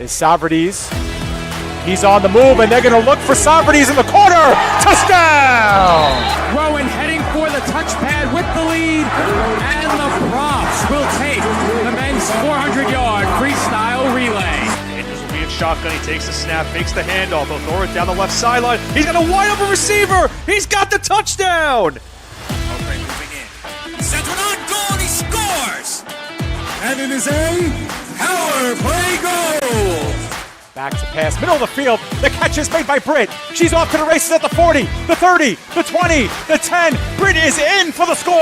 is Socrates. He's on the move, and they're going to look for Socrates in the corner. Touchdown! Rowan heading for the touchpad with the lead, and the props will take the men's 400-yard freestyle relay. Andrews will be in shotgun. He takes the snap, fakes the handoff. He'll throw it down the left sideline. He's got a wide open receiver. He's got the touchdown. Okay, moving in. Sends one on goal, he scores! And it is a power play goal! Back to pass, middle of the field. The catch is made by Britt. She's off to the races at the 40, the 30, the 20, the 10. Britt is in for the score.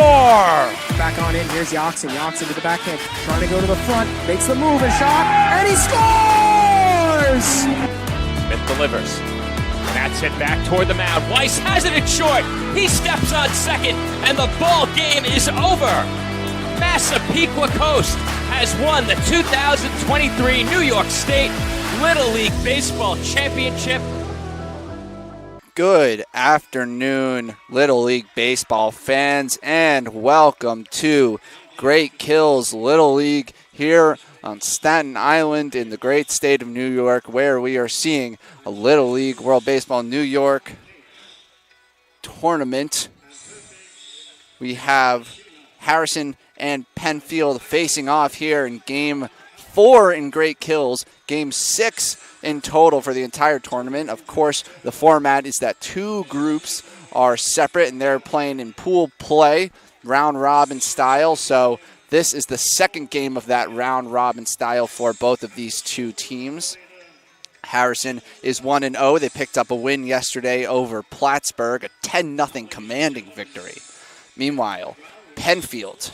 Back on in, here's Yoxon. Yoxon to the backhand, trying to go to the front, makes the move and shot, and he scores! Smith delivers. That's hit back toward the mound. Weiss has it in short. He steps on second, and the ball game is over. Massapequa Coast has won the 2023 New York State Little League Baseball Championship. Good afternoon, Little League Baseball fans, and welcome to Great Kills Little League here on Staten Island in the great state of New York, where we are seeing a Little League World Baseball New York tournament. We have Harrison and Penfield facing off here in Game 4 in Great Kills, Game 6 in total for the entire tournament. Of course, the format is that two groups are separate and they're playing in pool play, round robin style. So this is the second game of that round robin style for both of these two teams. Harrison is 1-0. They picked up a win yesterday over Plattsburgh, a 10-0 commanding victory. Meanwhile, Penfield,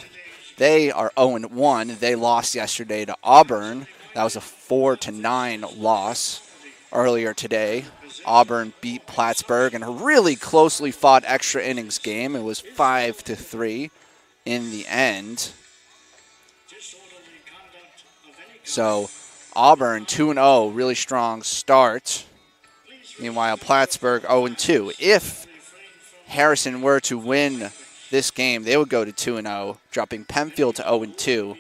they are 0-1. They lost yesterday to Auburn. That was a 4-9 loss earlier today. Auburn beat Plattsburgh in a really closely fought extra innings game. It was 5-3 in the end. So Auburn 2-0, really strong start. Meanwhile, Plattsburgh 0-2. If Harrison were to win this game, they would go to 2-0, dropping Penfield to 0-2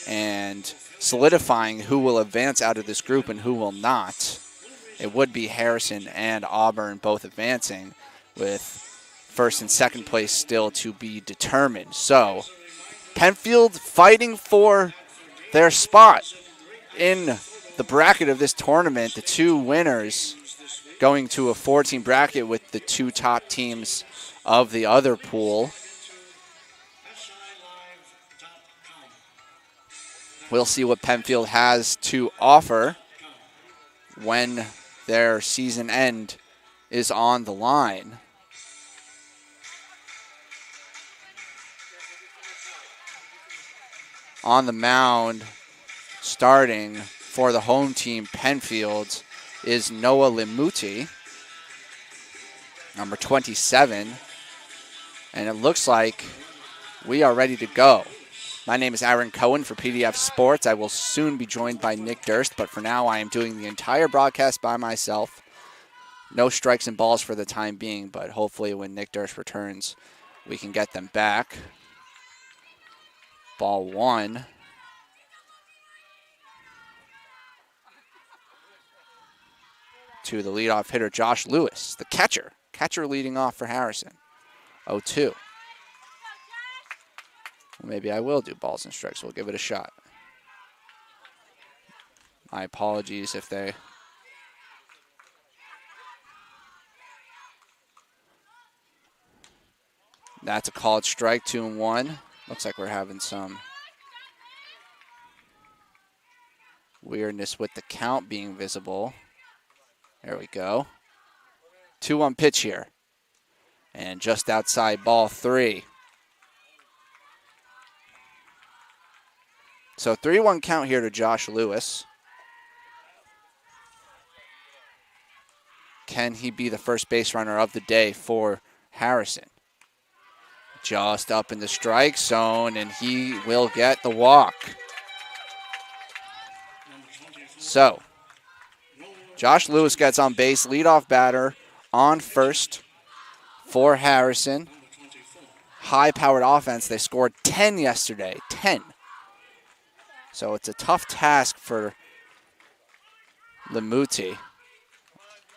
and solidifying who will advance out of this group and who will not. It would be Harrison and Auburn both advancing, with first and second place still to be determined. So Penfield fighting for their spot in the bracket of this tournament. The two winners going to a 14 bracket with the two top teams of the other pool. We'll see what Penfield has to offer when their season end is on the line. On the mound, starting for the home team, Penfield, is Noah Limuti, number 27. And it looks like we are ready to go. My name is Aaron Cohen for PDF Sports. I will soon be joined by Nick Durst, but for now I am doing the entire broadcast by myself. No strikes and balls for the time being, but hopefully when Nick Durst returns, we can get them back. Ball one. To the leadoff hitter, Josh Lewis, the catcher. Catcher leading off for Harrison. 0-2. Maybe I will do balls and strikes. We'll give it a shot. My apologies if they... That's a called strike, 2-1. Looks like we're having some weirdness with the count being visible. There we go. 2-1 pitch here. And just outside, ball 3. So 3-1 count here to Josh Lewis. Can he be the first base runner of the day for Harrison? Just up in the strike zone, and he will get the walk. So, Josh Lewis gets on base, leadoff batter on first for Harrison. High-powered offense. They scored 10 yesterday, 10. So it's a tough task for Limuti.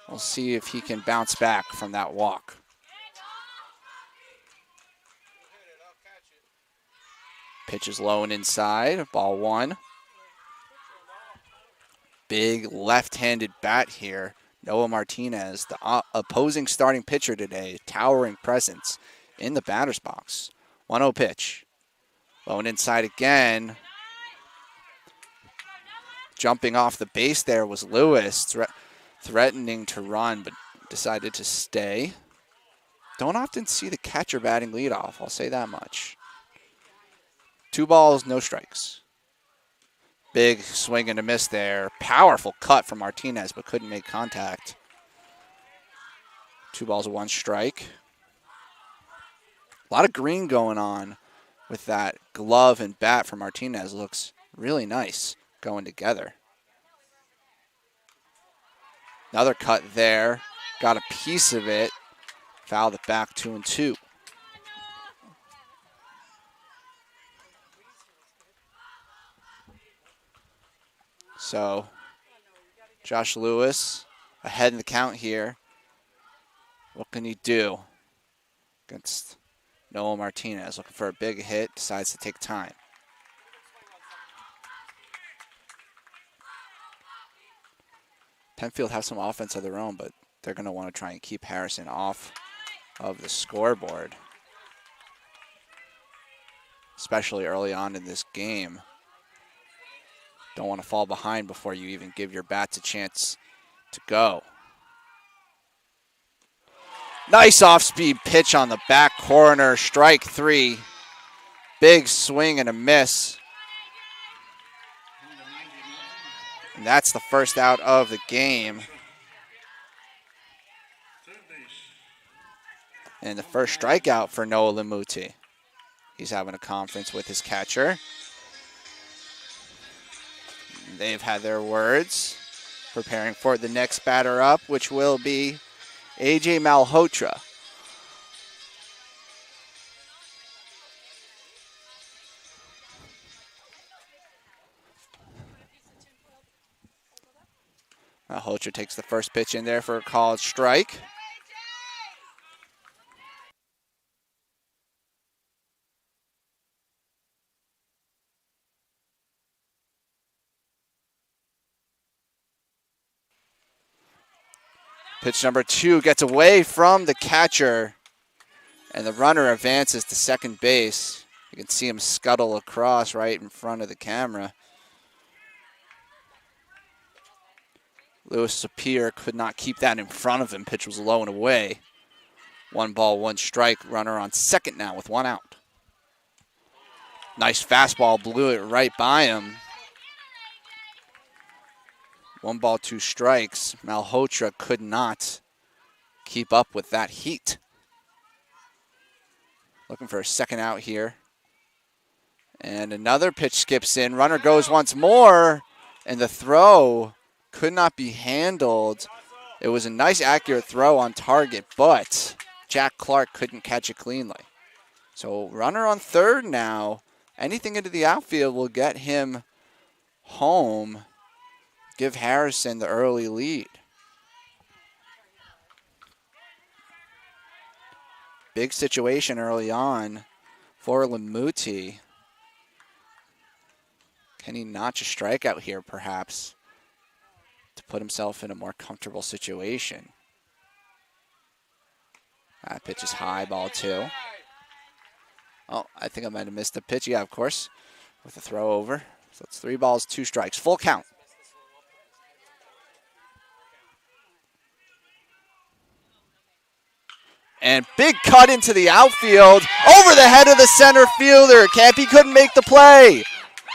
We'll see if he can bounce back from that walk. Pitch is low and inside. Ball 1. Big left-handed bat here. Noah Martinez, the opposing starting pitcher today. Towering presence in the batter's box. 1-0 pitch. Low and inside again. Jumping off the base there was Lewis, threatening to run, but decided to stay. Don't often see the catcher batting leadoff, I'll say that much. 2 balls, no strikes. Big swing and a miss there. Powerful cut from Martinez, but couldn't make contact. 2 balls, 1 strike. A lot of green going on with that glove and bat for Martinez. Looks really nice going together. Another cut there. Got a piece of it. Fouled it back 2-2. So, Josh Lewis ahead in the count here. What can he do against Noah Martinez? Looking for a big hit, decides to take time. Penfield has some offense of their own, but they're going to want to try and keep Harrison off of the scoreboard, especially early on in this game. Don't want to fall behind before you even give your bats a chance to go. Nice off-speed pitch on the back corner. Strike 3. Big swing and a miss. And that's the first out of the game. And the first strikeout for Noah Limuti. He's having a conference with his catcher. They've had their words, preparing for the next batter up, which will be AJ Malhotra. Malhotra takes the first pitch in there for a called strike. Pitch number 2 gets away from the catcher, and the runner advances to second base. You can see him scuttle across right in front of the camera. Lewis Sapir could not keep that in front of him. Pitch was low and away. 1 ball, 1 strike. Runner on second now with 1 out. Nice fastball, blew it right by him. 1 ball, 2 strikes. Malhotra could not keep up with that heat. Looking for a second out here. And another pitch skips in. Runner goes once more, and the throw could not be handled. It was a nice, accurate throw on target, but Jack Clark couldn't catch it cleanly. So runner on third now. Anything into the outfield will get him home. Give Harrison the early lead. Big situation early on for Limuti. Can he notch a strikeout here, perhaps, to put himself in a more comfortable situation? That pitch is high, ball 2. Oh, I think I might have missed the pitch. Yeah, of course, with a throw over. So it's 3 balls, 2 strikes. Full count. And big cut into the outfield, over the head of the center fielder. Campy couldn't make the play.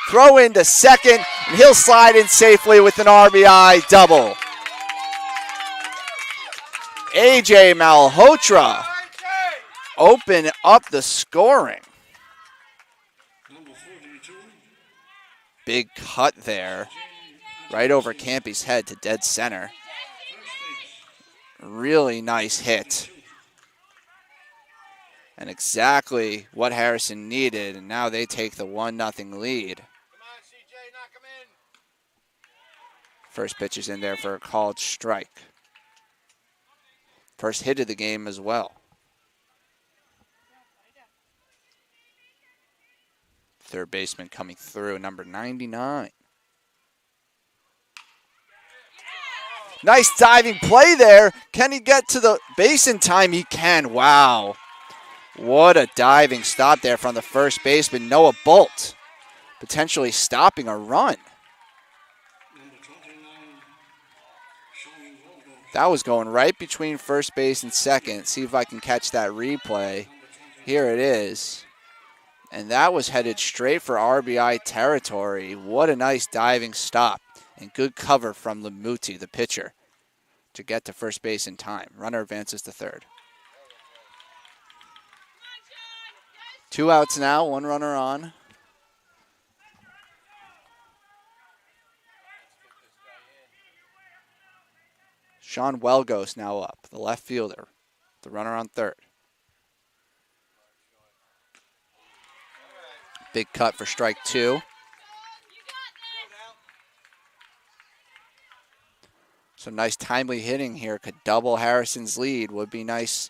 Throw into second, and he'll slide in safely with an RBI double. AJ Malhotra open up the scoring. Big cut there, right over Campy's head to dead center. Really nice hit. And exactly what Harrison needed, and now they take the 1-0 lead. First pitch is in there for a called strike. First hit of the game as well. Third baseman coming through, number 99. Nice diving play there. Can he get to the base in time? He can. Wow. What a diving stop there from the first baseman, Noah Bolt. Potentially stopping a run. That was going right between first base and second. See if I can catch that replay. Here it is. And that was headed straight for RBI territory. What a nice diving stop. And good cover from Lamuti, the pitcher, to get to first base in time. Runner advances to third. 2 outs now, 1 runner on. Sean Welgos now up, the left fielder, the runner on third. Big cut for strike 2. So nice timely hitting here could double Harrison's lead. Would be nice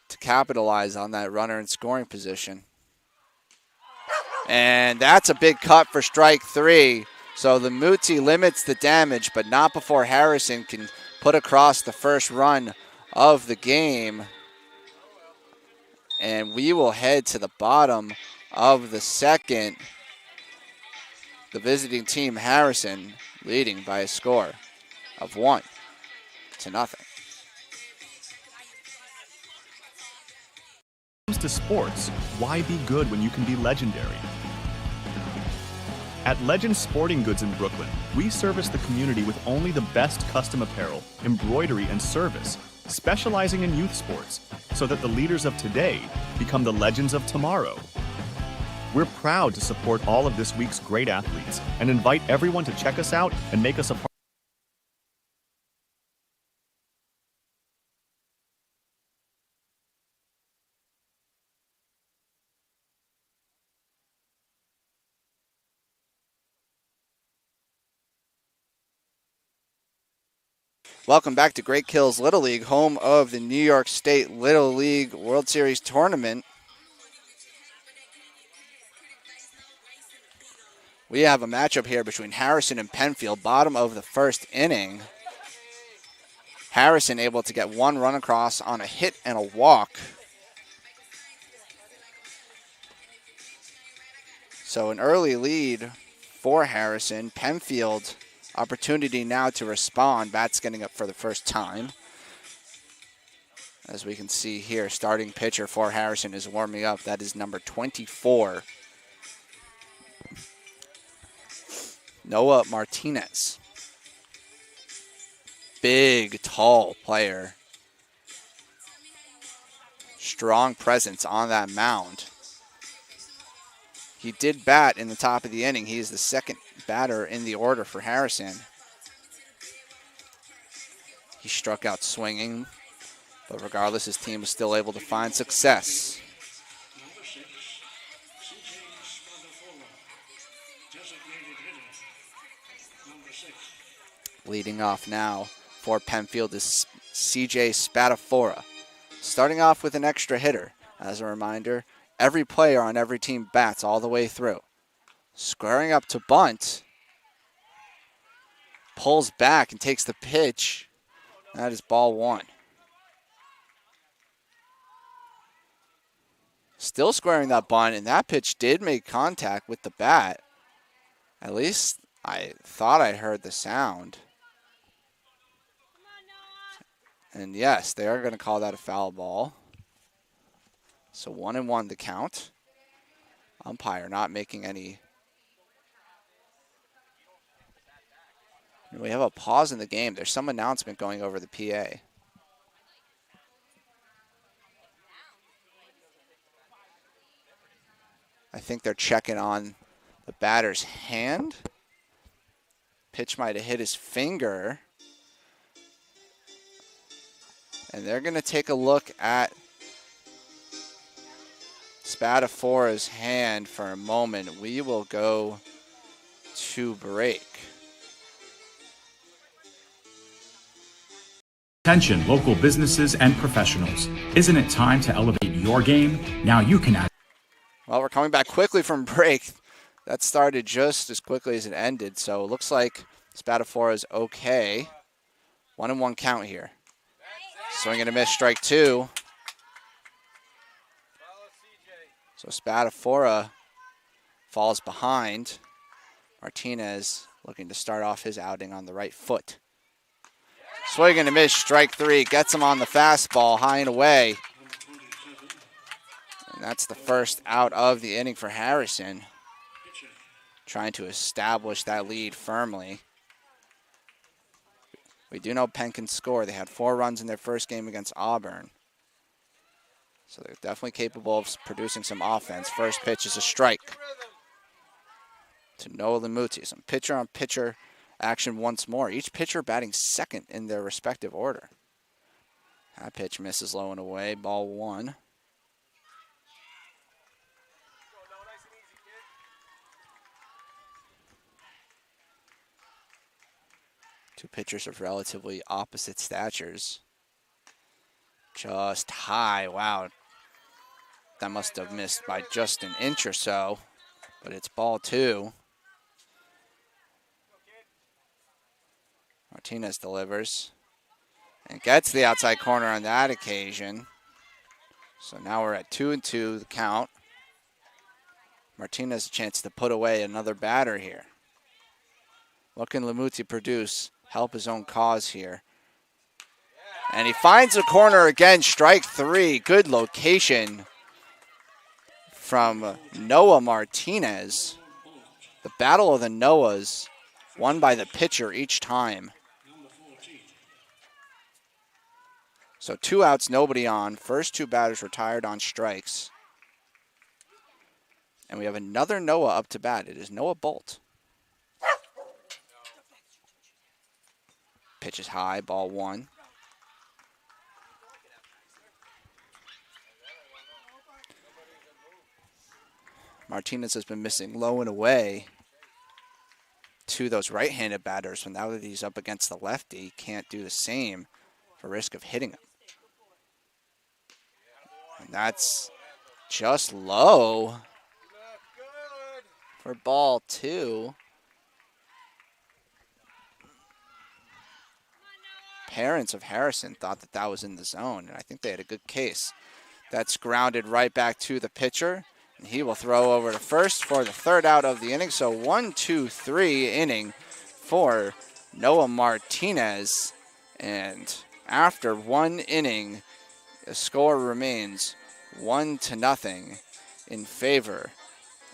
to capitalize on that runner in scoring position. And that's a big cut for strike 3. So the Muti limits the damage, but not before Harrison can put across the first run of the game. And we will head to the bottom of the second. The visiting team, Harrison, leading by a score of 1-0. When it comes to sports, why be good when you can be legendary? At Legend Sporting Goods in Brooklyn, we service the community with only the best custom apparel, embroidery, and service, specializing in youth sports, so that the leaders of today become the legends of tomorrow. We're proud to support all of this week's great athletes and invite everyone to check us out and make us a part. Welcome back to Great Kills Little League, home of the New York State Little League World Series Tournament. We have a matchup here between Harrison and Penfield, bottom of the first inning. Harrison able to get 1 run across on a hit and a walk. So an early lead for Harrison. Penfield, opportunity now to respond. Bats getting up for the first time. As we can see here, starting pitcher for Harrison is warming up. That is number 24. Noah Martinez. Big, tall player. Strong presence on that mound. He did bat in the top of the inning. He is the second batter in the order for Harrison. He struck out swinging, but regardless, his team was still able to find success. Leading off now for Penfield is CJ Spadafora. Starting off with an extra hitter. As a reminder, every player on every team bats all the way through. Squaring up to bunt. Pulls back and takes the pitch. That is ball 1. Still squaring that bunt, and that pitch did make contact with the bat. At least I thought I heard the sound. And yes, they are going to call that a foul ball. So 1-1 the count. Umpire not making any. We have a pause in the game. There's some announcement going over the PA. I think they're checking on the batter's hand. Pitch might have hit his finger. And they're going to take a look at Spadafora's hand for a moment. We will go to break. Attention, local businesses and professionals. Isn't it time to elevate your game? Now you can add. Well, we're coming back quickly from break. That started just as quickly as it ended, so it looks like Spadafora is okay. 1-1 count here. Swing and a miss, strike two. So Spadafora falls behind. Martinez looking to start off his outing on the right foot. Swing and a miss, strike three. Gets him on the fastball, high and away. And that's the first out of the inning for Harrison. Trying to establish that lead firmly. We do know Penn can score. They had 4 runs in their first game against Auburn. So they're definitely capable of producing some offense. First pitch is a strike to Noah Lamuti. Some pitcher-on-pitcher action once more. Each pitcher batting second in their respective order. That pitch misses low and away. Ball one. Two pitchers of relatively opposite statures. Just high. Wow. That must have missed by just an inch or so. But it's ball two. Martinez delivers and gets the outside corner on that occasion. So now we're at 2-2 the count. Martinez a chance to put away another batter here. What can Lamuti produce? Help his own cause here. And he finds the corner again, strike three. Good location from Noah Martinez. The battle of the Noahs, won by the pitcher each time. So 2 outs, nobody on. First 2 batters retired on strikes. And we have another Noah up to bat. It is Noah Bolt. Pitch is high, ball one. Martinez has been missing low and away to those right-handed batters. So now that he's up against the lefty, he can't do the same for risk of hitting him. And that's just low for ball two. Parents of Harrison thought that that was in the zone, and I think they had a good case. That's grounded right back to the pitcher, and he will throw over to first for the third out of the inning. So 1-2-3 inning for Noah Martinez. And after 1 inning, the score remains 1-0 in favor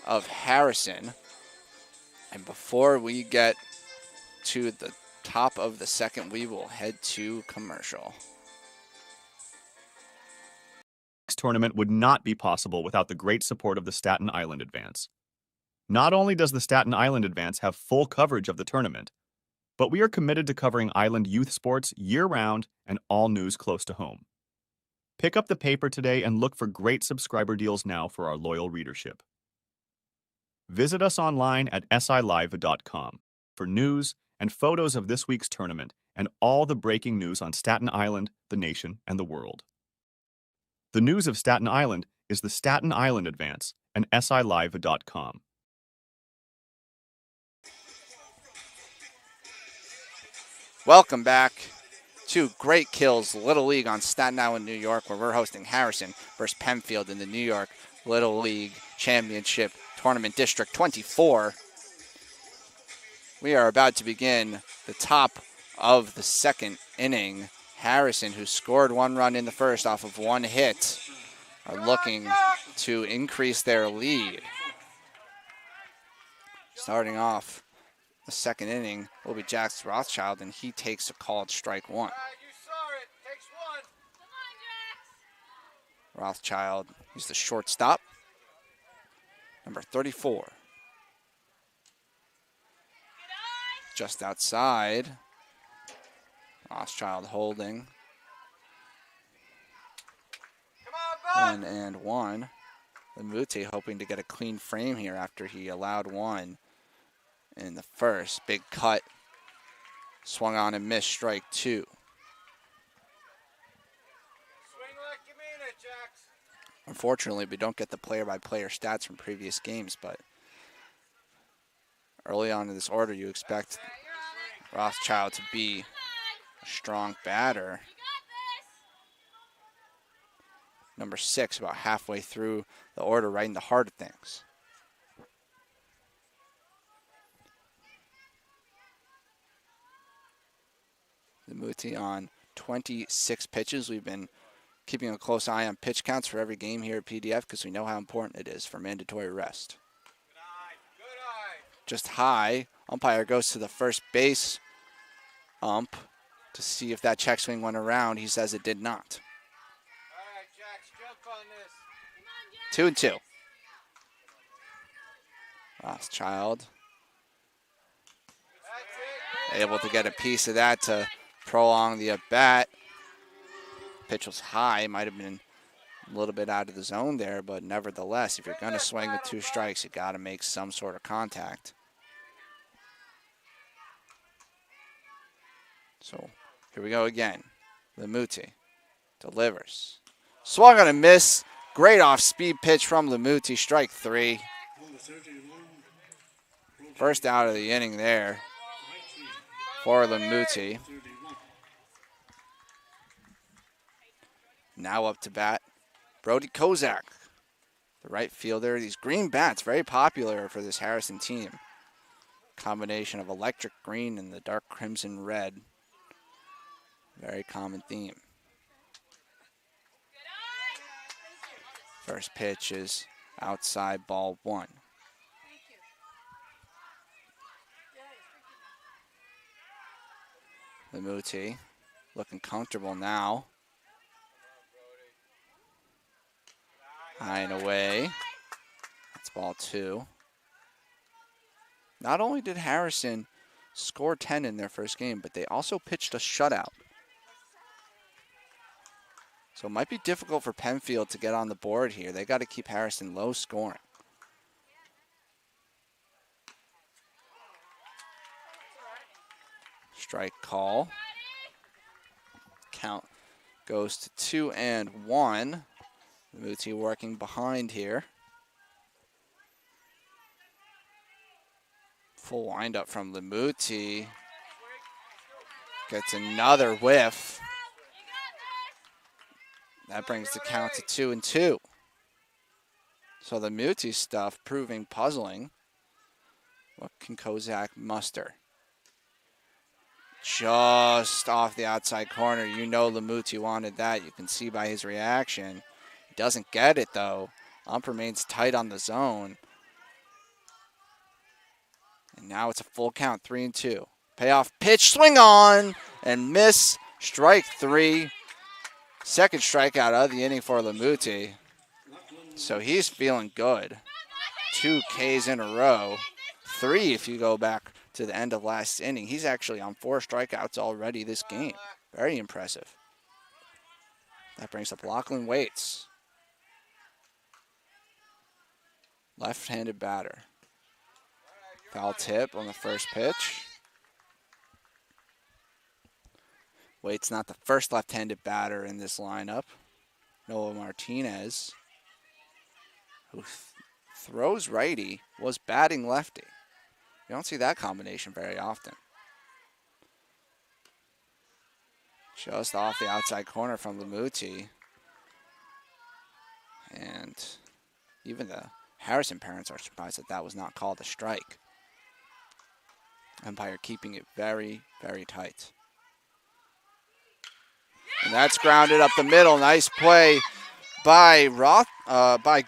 of Harrison. And before we get to the top of the second, we will head to commercial. This tournament would not be possible without the great support of the Staten Island Advance. Not only does the Staten Island Advance have full coverage of the tournament, but we are committed to covering Island youth sports year-round and all news close to home. Pick up the paper today and look for great subscriber deals now for our loyal readership. Visit us online at silive.com for news and photos of this week's tournament and all the breaking news on Staten Island, the nation, and the world. The news of Staten Island is the Staten Island Advance and silive.com. Welcome back to Great Kills Little League on Staten Island, New York, where we're hosting Harrison versus Penfield in the New York Little League Championship Tournament District 24. We are about to begin the top of the second inning. Harrison, who scored 1 run in the first off of 1 hit, are looking to increase their lead. Starting off the second inning will be Jax Rothschild, and he takes a called strike one. Rothschild is the shortstop, number 34. Just outside. Rothschild holding. 1-1. Lamuti hoping to get a clean frame here after he allowed 1 in the first. Big cut. Swung on and missed, strike 2. Unfortunately, we don't get the player-by-player stats from previous games, but early on in this order, you expect Rothschild to be a strong batter. Number 6, about halfway through the order, right in the heart of things. Lamuti on 26 pitches. We've been keeping a close eye on pitch counts for every game here at PDF because we know how important it is for mandatory rest. Just high. Umpire goes to the first base ump to see if that check swing went around. He says it did not. 2-2. Rothschild able to get a piece of that to prolong the at-bat. Pitch was high, might have been a little bit out of the zone there, but nevertheless, if you're going to swing with 2 strikes, you got to make some sort of contact. So here we go again. Lamuti delivers. Swung on a miss. Great off-speed pitch from Lamuti. Strike 3. First out of the inning there for Lamuti. Now up to bat, Brody Kozak, the right fielder. These green bats, very popular for this Harrison team. Combination of electric green and the dark crimson red. Very common theme. First pitch is outside, ball 1. Lamuti looking comfortable now. High and away. That's ball 2. Not only did Harrison score 10 in their first game, but they also pitched a shutout. So it might be difficult for Penfield to get on the board here. They got to keep Harrison low scoring. Strike call. Count goes to 2-1. Lamuti working behind here. Full windup from Lamuti. Gets another whiff. That brings the count to 2-2. So the Lamuti stuff proving puzzling. What can Kozak muster? Just off the outside corner. You know Lamuti wanted that. You can see by his reaction. He doesn't get it, though. Ump remains tight on the zone. And now it's a full count, 3-2. Payoff pitch, swing on, and miss. Strike 3. Second strikeout of the inning for Lamuti. So he's feeling good. 2 Ks in a row. 3 if you go back to the end of last inning. He's actually on 4 strikeouts already this game. Very impressive. That brings up Lachlan Waits. Left-handed batter. Foul tip on the first pitch. Waits not the first left-handed batter in this lineup. Noah Martinez, who throws righty, was batting lefty. You don't see that combination very often. Just off the outside corner from Lamuti. And even the Harrison parents are surprised that that was not called a strike. Umpire keeping it very, very tight. And that's grounded up the middle. Nice play by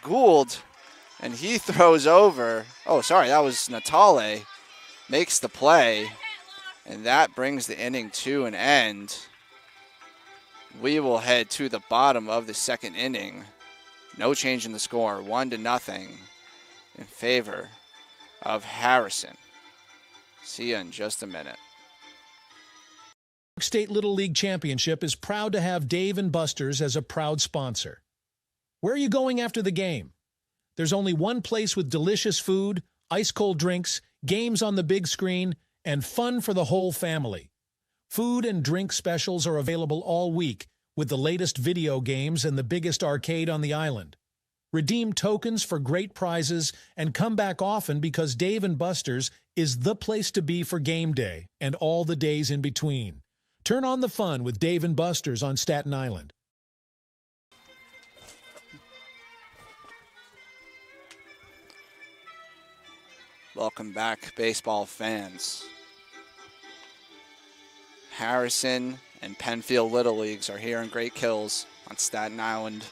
Gould. And he throws over. Oh, sorry, that was Natale. Makes the play. And that brings the inning to an end. We will head to the bottom of the second inning. No change in the score. 1-0 in favor of Harrison. See you in just a minute. State Little League Championship is proud to have Dave & Buster's as a proud sponsor. Where are you going after the game? There's only one place with delicious food, ice-cold drinks, games on the big screen, and fun for the whole family. Food and drink specials are available all week, with the latest video games and the biggest arcade on the island. Redeem tokens for great prizes and come back often because Dave & Buster's is the place to be for game day and all the days in between. Turn on the fun with Dave & Buster's on Staten Island. Welcome back, baseball fans. Harrison and Penfield Little Leagues are here in Great Kills on Staten Island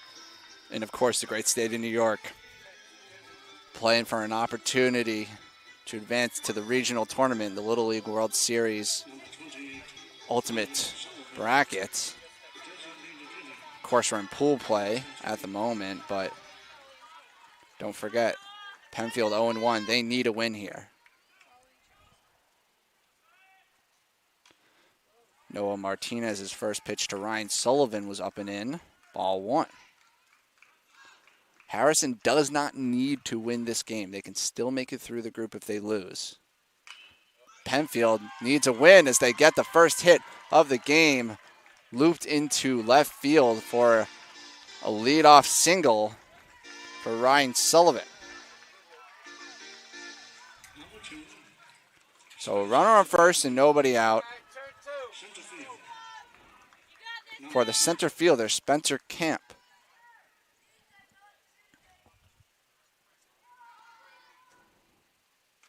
and, of course, the great state of New York, playing for an opportunity to advance to the regional tournament, the Little League World Series Ultimate Bracket. Of course, we're in pool play at the moment, but don't forget, Penfield 0-1. They need a win here. Noah Martinez's first pitch to Ryan Sullivan was up and in. Ball 1. Harrison does not need to win this game. They can still make it through the group if they lose. Penfield needs a win as they get the first hit of the game. Looped into left field for a leadoff single for Ryan Sullivan. So runner on first and nobody out. For the center fielder, Spencer Camp.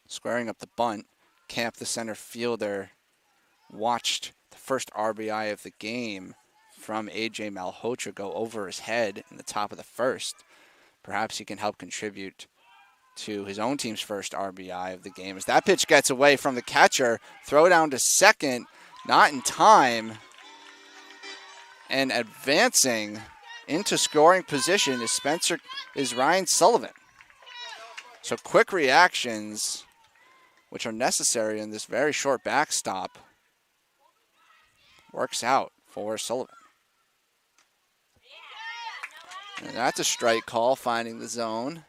Squaring up the bunt, Camp, the center fielder, watched the first RBI of the game from A.J. Malhotra go over his head in the top of the first. Perhaps he can help contribute to his own team's first RBI of the game. As that pitch gets away from the catcher, throw down to second, not in time. And advancing into scoring position is Ryan Sullivan. So quick reactions, which are necessary in this very short backstop, works out for Sullivan. And that's a strike call, finding the zone.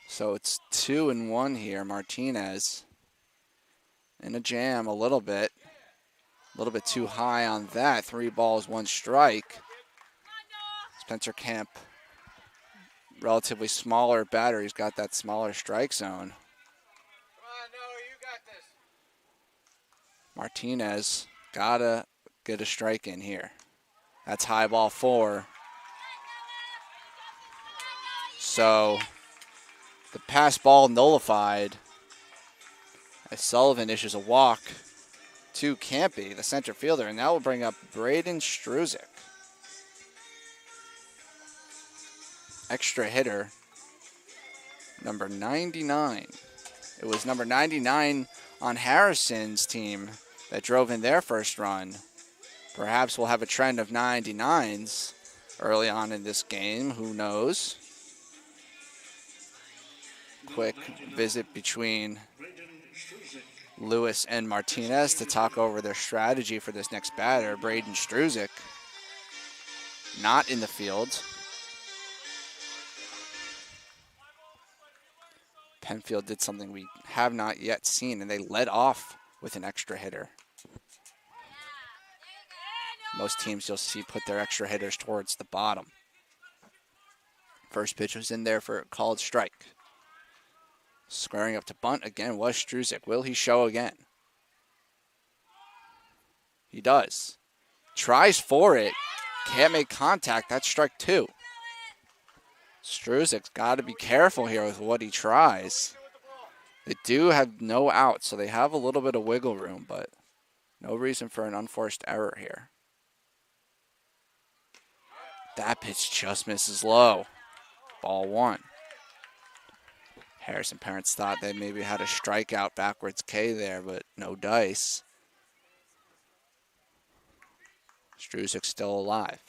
So it's 2-1 here. Martinez in a jam a little bit too high on that. 3 balls, 1 strike. Spencer Camp, relatively smaller batter. He's got that smaller strike zone. Martinez gotta get a strike in here. That's high ball 4. So the pass ball nullified as Sullivan issues a walk to Campy, the center fielder, and that will bring up Braden Struzik. Extra hitter, number 99. It was number 99 on Harrison's team that drove in their first run. Perhaps we'll have a trend of 99s early on in this game. Who knows? Quick visit between Lewis and Martinez to talk over their strategy for this next batter. Braden Struzik not in the field. Penfield did something we have not yet seen, and they led off with an extra hitter. Most teams you'll see put their extra hitters towards the bottom. First pitch was in there for a called strike. Squaring up to bunt again was Struzik. Will he show again? He does. Tries for it. Can't make contact. That's strike 2. Struzik's got to be careful here with what he tries. They do have no outs, so they have a little bit of wiggle room, but no reason for an unforced error here. That pitch just misses low. Ball 1. Harrison parents thought they maybe had a strikeout backwards K there, but no dice. Struzik's still alive.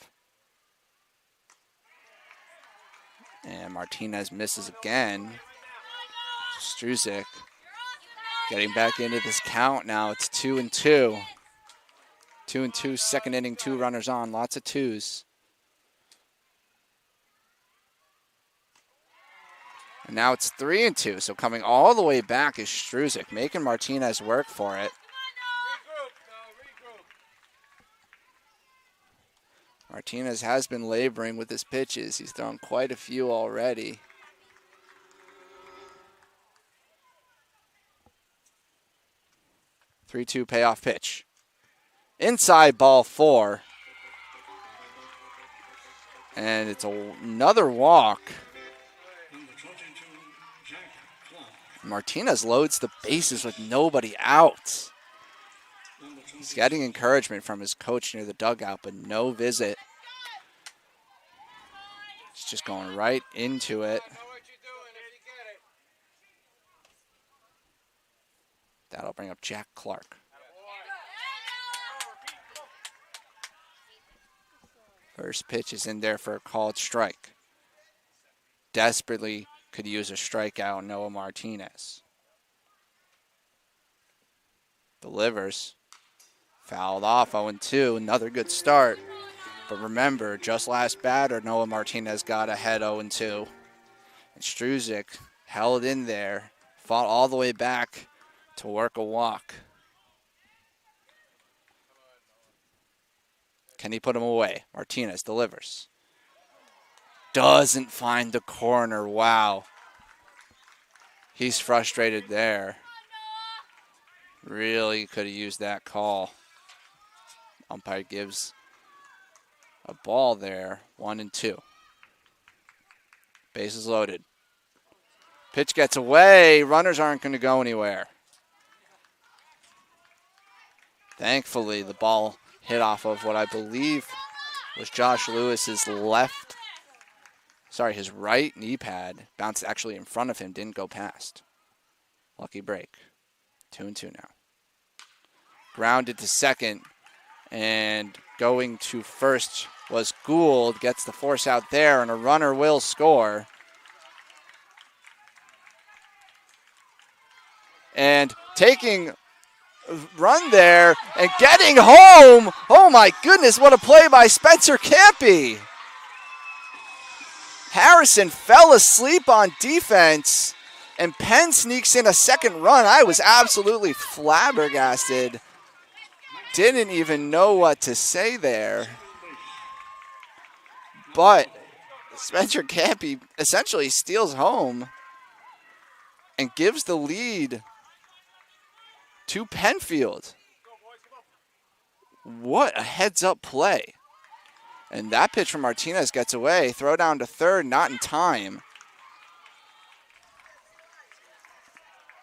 And Martinez misses again. Struzik getting back into this count now. It's 2-2. 2-2, second inning, 2 runners on. Lots of 2s. And now it's 3-2. So coming all the way back is Struzik, making Martinez work for it. Martinez has been laboring with his pitches. He's thrown quite a few already. Three-two payoff pitch. Inside ball 4. And it's another walk. Martinez loads the bases with nobody out. He's getting encouragement from his coach near the dugout, but no visit. He's just going right into it. That'll bring up Jack Clark. First pitch is in there for a called strike. Desperately could use a strikeout, Noah Martinez. Delivers. Fouled off, 0-2, another good start. But remember, just last batter, Noah Martinez got ahead 0-2. And Struzik held in there, fought all the way back to work a walk. Can he put him away? Martinez delivers. Doesn't find the corner, wow. He's frustrated there. Really could have used that call. Umpire gives a ball there, 1-2. Bases loaded. Pitch gets away. Runners aren't going to go anywhere. Thankfully, the ball hit off of what I believe was Josh Lewis's his right knee pad. Bounced actually in front of him, didn't go past. Lucky break. 2-2 now. Grounded to second. And going to first was Gould. Gets the force out there, and a runner will score. And taking a run there and getting home. Oh my goodness, what a play by Spencer Campy. Harrison fell asleep on defense, and Penn sneaks in a second run. I was absolutely flabbergasted. Didn't even know what to say there. But Spencer Campy essentially steals home and gives the lead to Penfield. What a heads-up play. And that pitch from Martinez gets away. Throw down to third, not in time.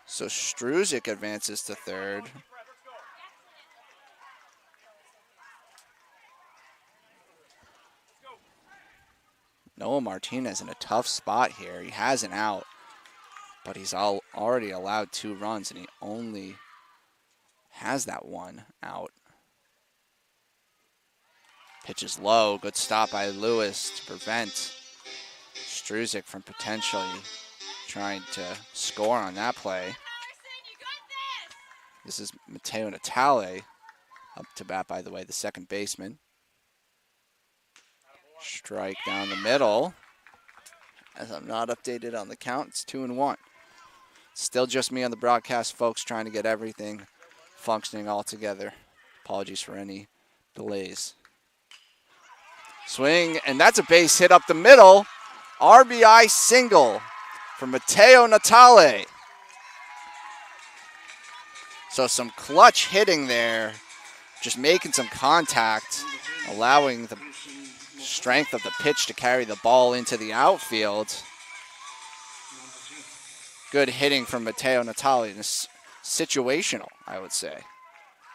So Struzik advances to third. Noah Martinez in a tough spot here. He has an out, but he's already allowed 2 runs, and he only has that 1 out. Pitch is low. Good stop by Lewis to prevent Struzik from potentially trying to score on that play. This is Matteo Natale up to bat, by the way, the second baseman. Strike down the middle. As I'm not updated on the count, it's 2-1. Still just me on the broadcast, folks, trying to get everything functioning all together. Apologies for any delays. Swing, and that's a base hit up the middle. RBI single for Matteo Natale. So some clutch hitting there, just making some contact, allowing the strength of the pitch to carry the ball into the outfield. Good hitting from Matteo Natale. This situational, I would say.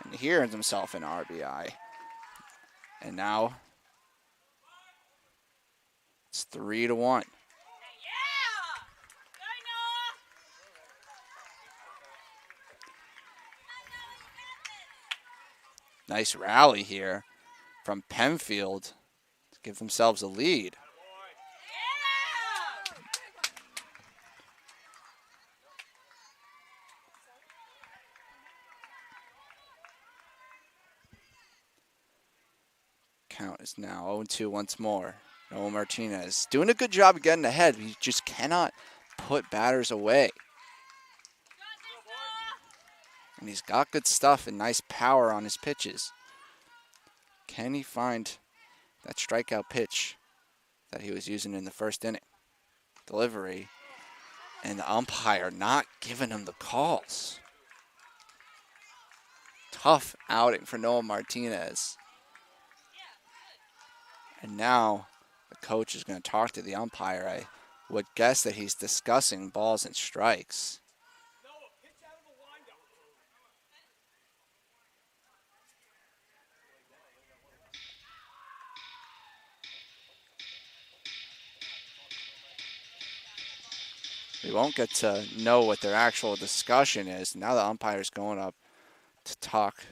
And he earns himself an RBI. And now it's 3-1. Nice rally here from Penfield to give themselves a lead. Count is now 0-2 once more. Noah Martinez doing a good job of getting ahead. He just cannot put batters away. And he's got good stuff and nice power on his pitches. Can he find that strikeout pitch that he was using in the first inning? Delivery. And the umpire not giving him the calls. Tough outing for Noah Martinez. And now the coach is going to talk to the umpire. I would guess that he's discussing balls and strikes. We won't get to know what their actual discussion is. Now the umpire's going up to talk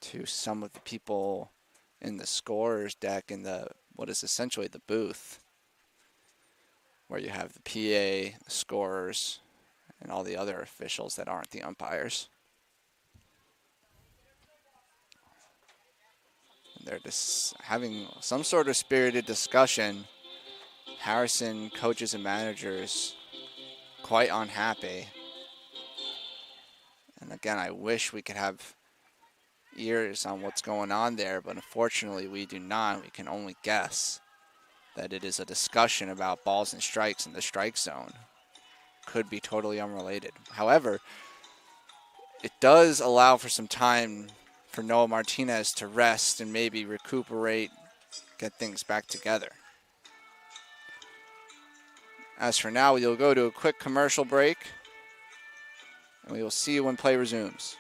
to some of the people in the scorer's deck in the what is essentially the booth, where you have the PA, the scorers, and all the other officials that aren't the umpires. And they're just having some sort of spirited discussion. Harrison coaches and managers quite unhappy. And again, I wish we could have ears on what's going on there, but unfortunately we do not. We can only guess that it is a discussion about balls and strikes in the strike zone. Could be totally unrelated. However, it does allow for some time for Noah Martinez to rest and maybe recuperate, get things back together. As for now, we'll go to a quick commercial break, and we will see you when play resumes.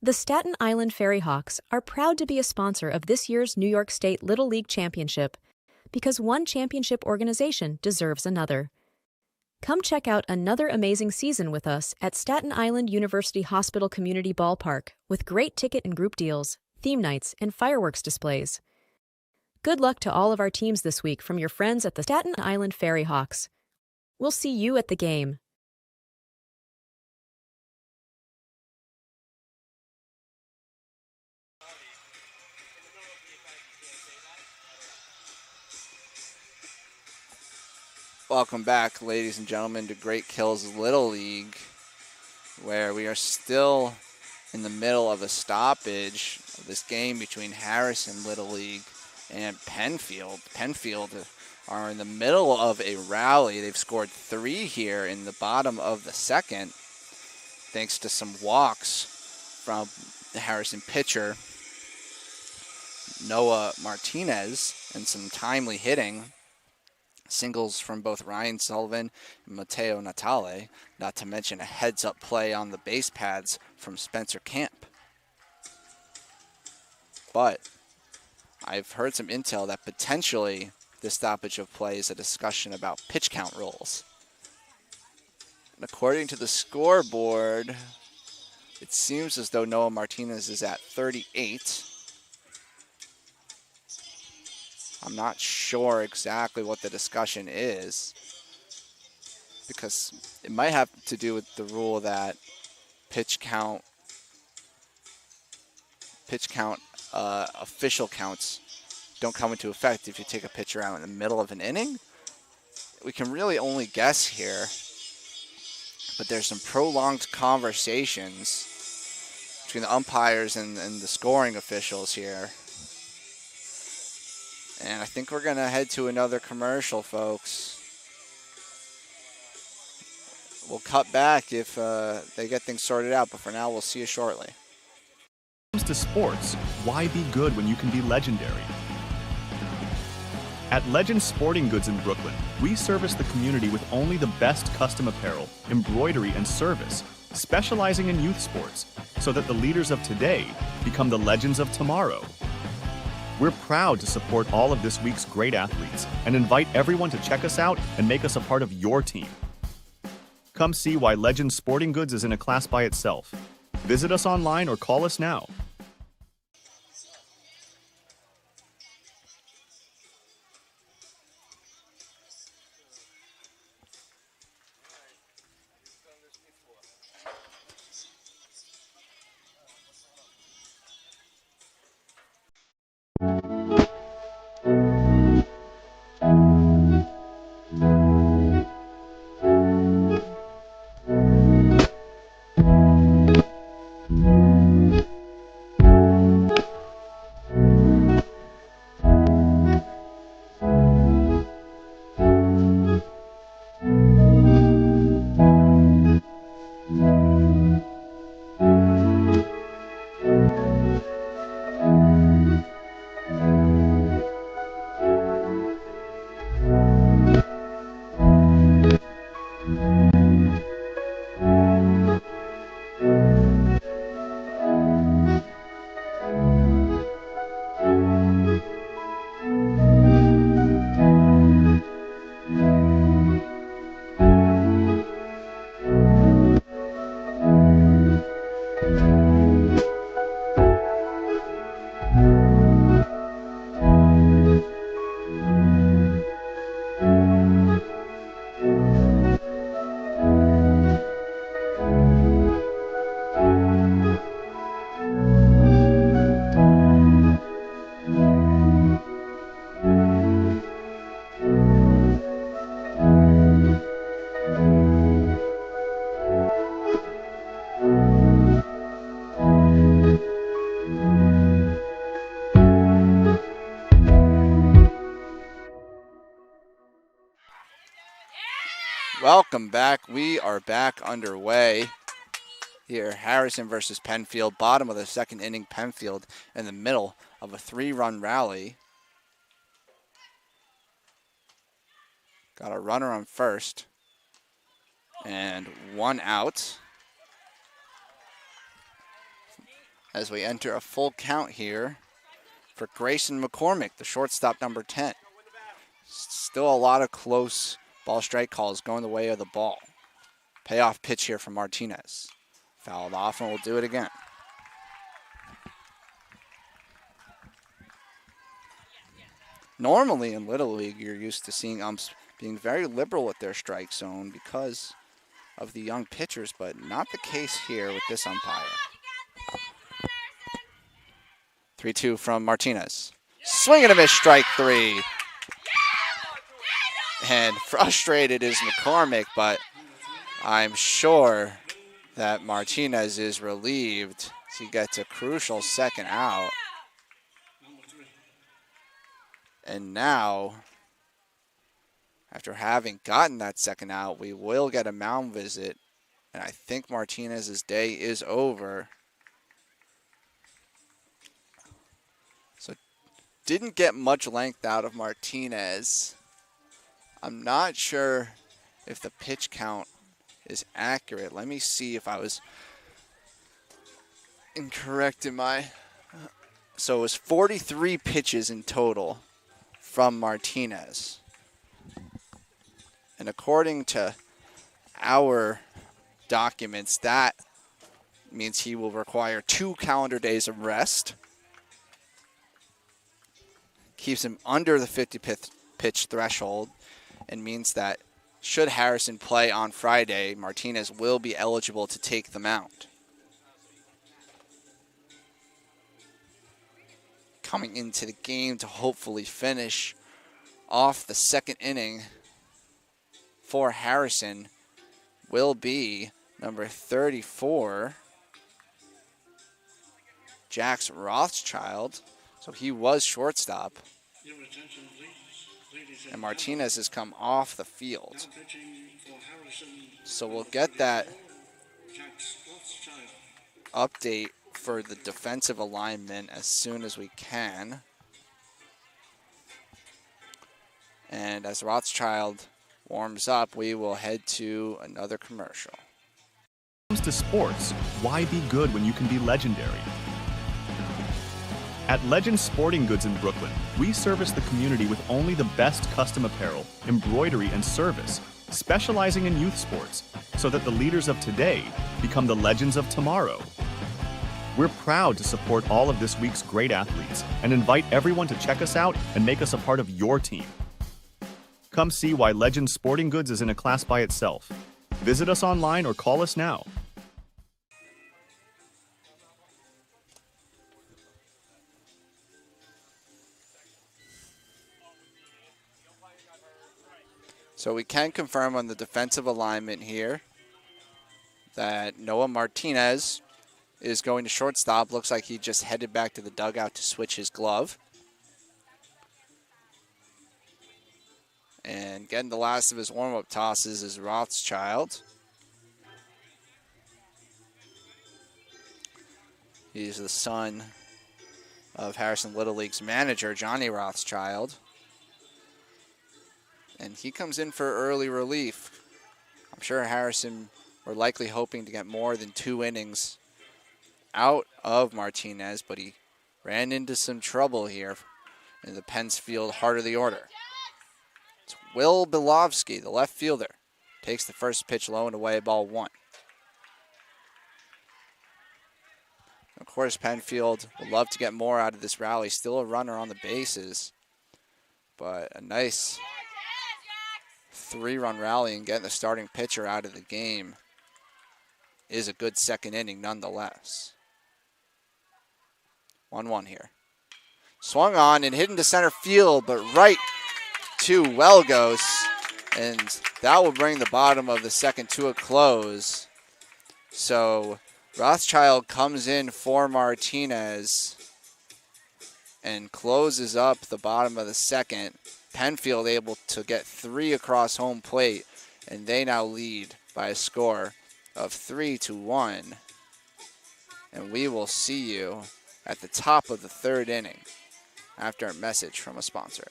The Staten Island Ferry Hawks are proud to be a sponsor of this year's New York State Little League Championship because one championship organization deserves another. Come check out another amazing season with us at Staten Island University Hospital Community Ballpark with great ticket and group deals, theme nights, and fireworks displays. Good luck to all of our teams this week from your friends at the Staten Island Ferry Hawks. We'll see you at the game. Welcome back, ladies and gentlemen, to Great Kills Little League, where we are still in the middle of a stoppage of this game between Harrison Little League and Penfield. Penfield are in the middle of a rally. They've scored 3 here in the bottom of the second, thanks to some walks from the Harrison pitcher, Noah Martinez, and some timely hitting. Singles from both Ryan Sullivan and Mateo Natale, not to mention a heads-up play on the base pads from Spencer Camp. But I've heard some intel that potentially this stoppage of play is a discussion about pitch count rules. And according to the scoreboard, it seems as though Noah Martinez is at 38. I'm not sure exactly what the discussion is, because it might have to do with the rule that pitch count official counts don't come into effect if you take a pitcher out in the middle of an inning. We can really only guess here, but there's some prolonged conversations between the umpires and the scoring officials here. And I think we're going to head to another commercial, folks. We'll cut back if they get things sorted out, but for now, we'll see you shortly. When it comes to sports, why be good when you can be legendary? At Legend Sporting Goods in Brooklyn, we service the community with only the best custom apparel, embroidery, and service, specializing in youth sports, so that the leaders of today become the legends of tomorrow. We're proud to support all of this week's great athletes and invite everyone to check us out and make us a part of your team. Come see why Legend Sporting Goods is in a class by itself. Visit us online or call us now. Welcome back. We are back underway here. Harrison versus Penfield. Bottom of the second inning. Penfield in the middle of a 3-run rally. Got a runner on first. And 1 out. As we enter a full count here for Grayson McCormick, the shortstop, number 10. Still a lot of close ball strike calls going the way of the ball. Payoff pitch here from Martinez. Fouled off, and we'll do it again. Normally in Little League, you're used to seeing umps being very liberal with their strike zone because of the young pitchers, but not the case here with this umpire. 3-2 from Martinez. Swing and a miss, strike 3. And frustrated is McCormick, but I'm sure that Martinez is relieved as he gets a crucial second out. And now, after having gotten that second out, we will get a mound visit. And I think Martinez's day is over. So didn't get much length out of Martinez. I'm not sure if the pitch count is accurate. Let me see if I was incorrect in my... So it was 43 pitches in total from Martinez. And according to our documents, that means he will require 2 calendar days of rest. Keeps him under the 50 pitch threshold, and means that should Harrison play on Friday, Martinez will be eligible to take the mound. Coming into the game to hopefully finish off the second inning for Harrison will be number 34, Jax Rothschild. So he was shortstop. And Martinez has come off the field. So we'll get that update for the defensive alignment as soon as we can. And as Rothschild warms up, we will head to another commercial. When it comes to sports, why be good when you can be legendary? At Legend Sporting Goods in Brooklyn, we service the community with only the best custom apparel, embroidery, and service, specializing in youth sports, so that the leaders of today become the legends of tomorrow. We're proud to support all of this week's great athletes and invite everyone to check us out and make us a part of your team. Come see why Legend Sporting Goods is in a class by itself. Visit us online or call us now. So we can confirm on the defensive alignment here that Noah Martinez is going to shortstop. Looks like he just headed back to the dugout to switch his glove. And getting the last of his warm-up tosses is Rothschild. He's the son of Harrison Little League's manager, Johnny Rothschild. And he comes in for early relief. I'm sure Harrison were likely hoping to get more than 2 innings out of Martinez, but he ran into some trouble here in the Penfield heart of the order. It's Will Bilovsky, the left fielder, takes the first pitch low and away, ball 1. Of course, Penfield would love to get more out of this rally. Still a runner on the bases, but a nice 3-run rally and getting the starting pitcher out of the game is a good second inning nonetheless. 1-1 here. Swung on and hit into center field, but right to Welgos, and that will bring the bottom of the second to a close. So Rothschild comes in for Martinez and closes up the bottom of the second. Penfield able to get 3 across home plate And they now lead by a score of 3-1. And we will see you at the top of the third inning after a message from a sponsor.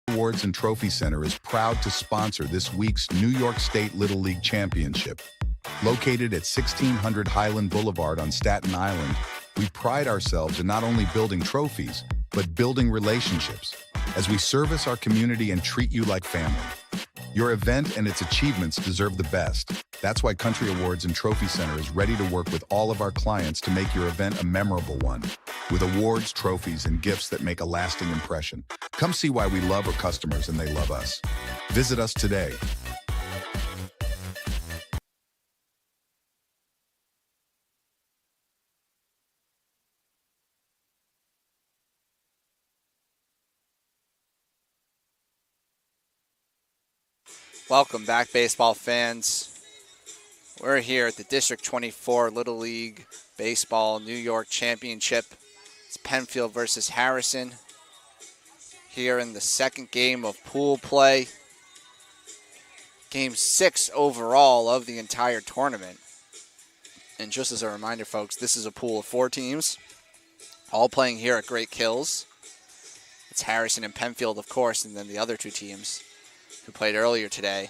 Awards and Trophy Center is proud to sponsor this week's New York State Little League Championship. Located at 1600 Highland Boulevard on Staten Island, we pride ourselves in not only building trophies, but building relationships as we service our community and treat you like family. Your event and its achievements deserve the best. That's why Country Awards and Trophy Center is ready to work with all of our clients to make your event a memorable one, with awards, trophies, and gifts that make a lasting impression. Come see why we love our customers and they love us. Visit us today. Welcome back, baseball fans. We're here at the District 24 Little League Baseball New York Championship. It's Penfield versus Harrison. Here in the second game of pool play. Game 6 overall of the entire tournament. And just as a reminder, folks, this is a pool of 4 teams, all playing here at Great Kills. It's Harrison and Penfield, of course, and then the other 2 teams who played earlier today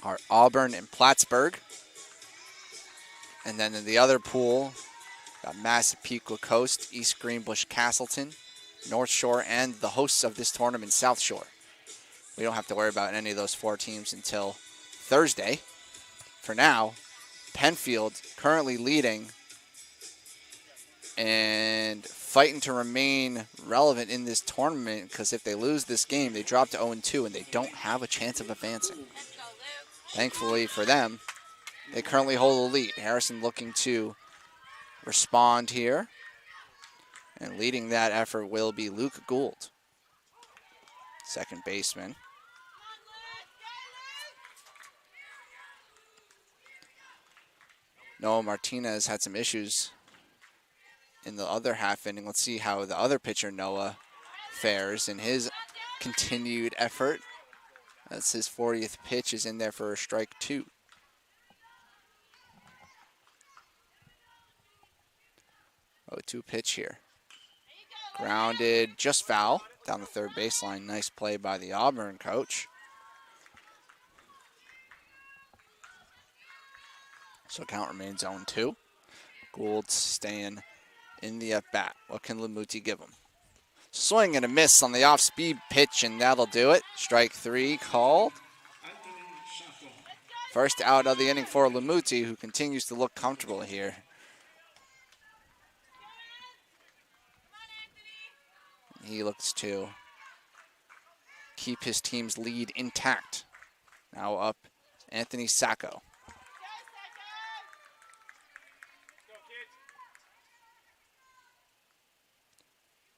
are Auburn and Plattsburgh. And then in the other pool, got Massapequa Coast, East Greenbush Castleton, North Shore, and the hosts of this tournament, South Shore. We don't have to worry about any of those 4 teams until Thursday. For now, Penfield currently leading and fighting to remain relevant in this tournament, because if they lose this game, they drop to 0-2 and they don't have a chance of advancing. Thankfully for them, they currently hold the lead. Harrison looking to respond here. And leading that effort will be Luke Gould, second baseman. Noah Martinez had some issues in the other half inning. Let's see how the other pitcher, Noah, fares in his continued effort. That's his 40th pitch, is in there for a strike 2. Oh, 2 pitch here. Grounded, just foul, down the third baseline. Nice play by the Auburn coach. So count remains 0-2. Gould staying in the at-bat. What can Lamuti give him? Swing and a miss on the off-speed pitch, and that'll do it. Strike 3 called. First out of the inning for Lamuti, who continues to look comfortable here. He looks to keep his team's lead intact. Now up, Anthony Sacco.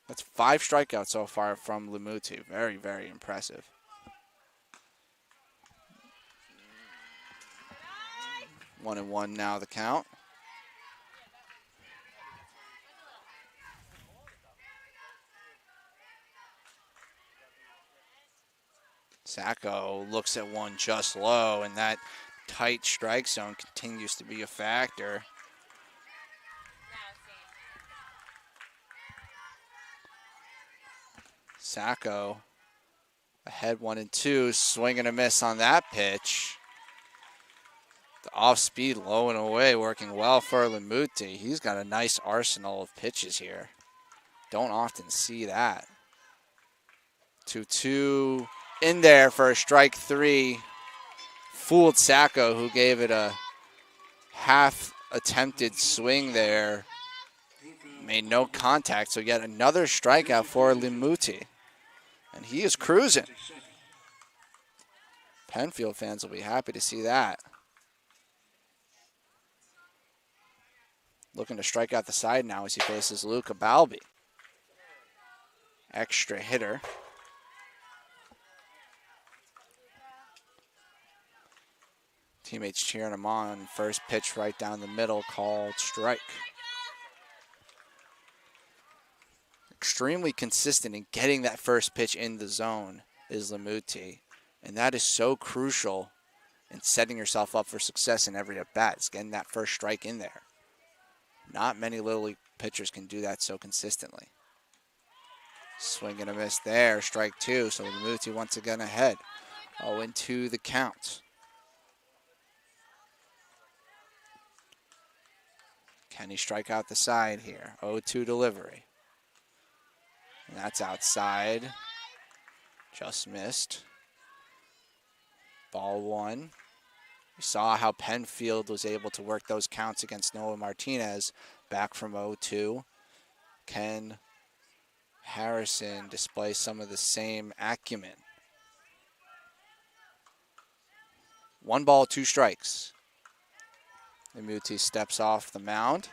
That's 5 strikeouts so far from Lamuti. Very, very impressive. One and one now the count. Sacco looks at one just low, and that tight strike zone continues to be a factor. Sacco ahead 1-2, swing and a miss on that pitch. The off speed low and away, working well for Lamuti. He's got a nice arsenal of pitches here. Don't often see that. 2-2 in there for a strike 3. Fooled Sacco, who gave it a half attempted swing there. Made no contact, so yet another strikeout for Lamuti. And he is cruising. Penfield fans will be happy to see that. Looking to strike out the side now as he faces Luca Balbi. Extra hitter. Teammates cheering him on. First pitch right down the middle, called strike. Extremely consistent in getting that first pitch in the zone is Lamuti. And that is so crucial and setting yourself up for success in every at-bat. It's getting that first strike in there. Not many Little League pitchers can do that so consistently. Swing and a miss there, strike two. So Lamuti once again ahead. 0-2 the count. Can he strike out the side here? 0-2 delivery. And that's outside. Just missed. Ball one. We saw how Penfield was able to work those counts against Noah Martinez back from 0-2. Can Harrison display some of the same acumen? 1 ball, 2 strikes. Lamuti steps off the mound.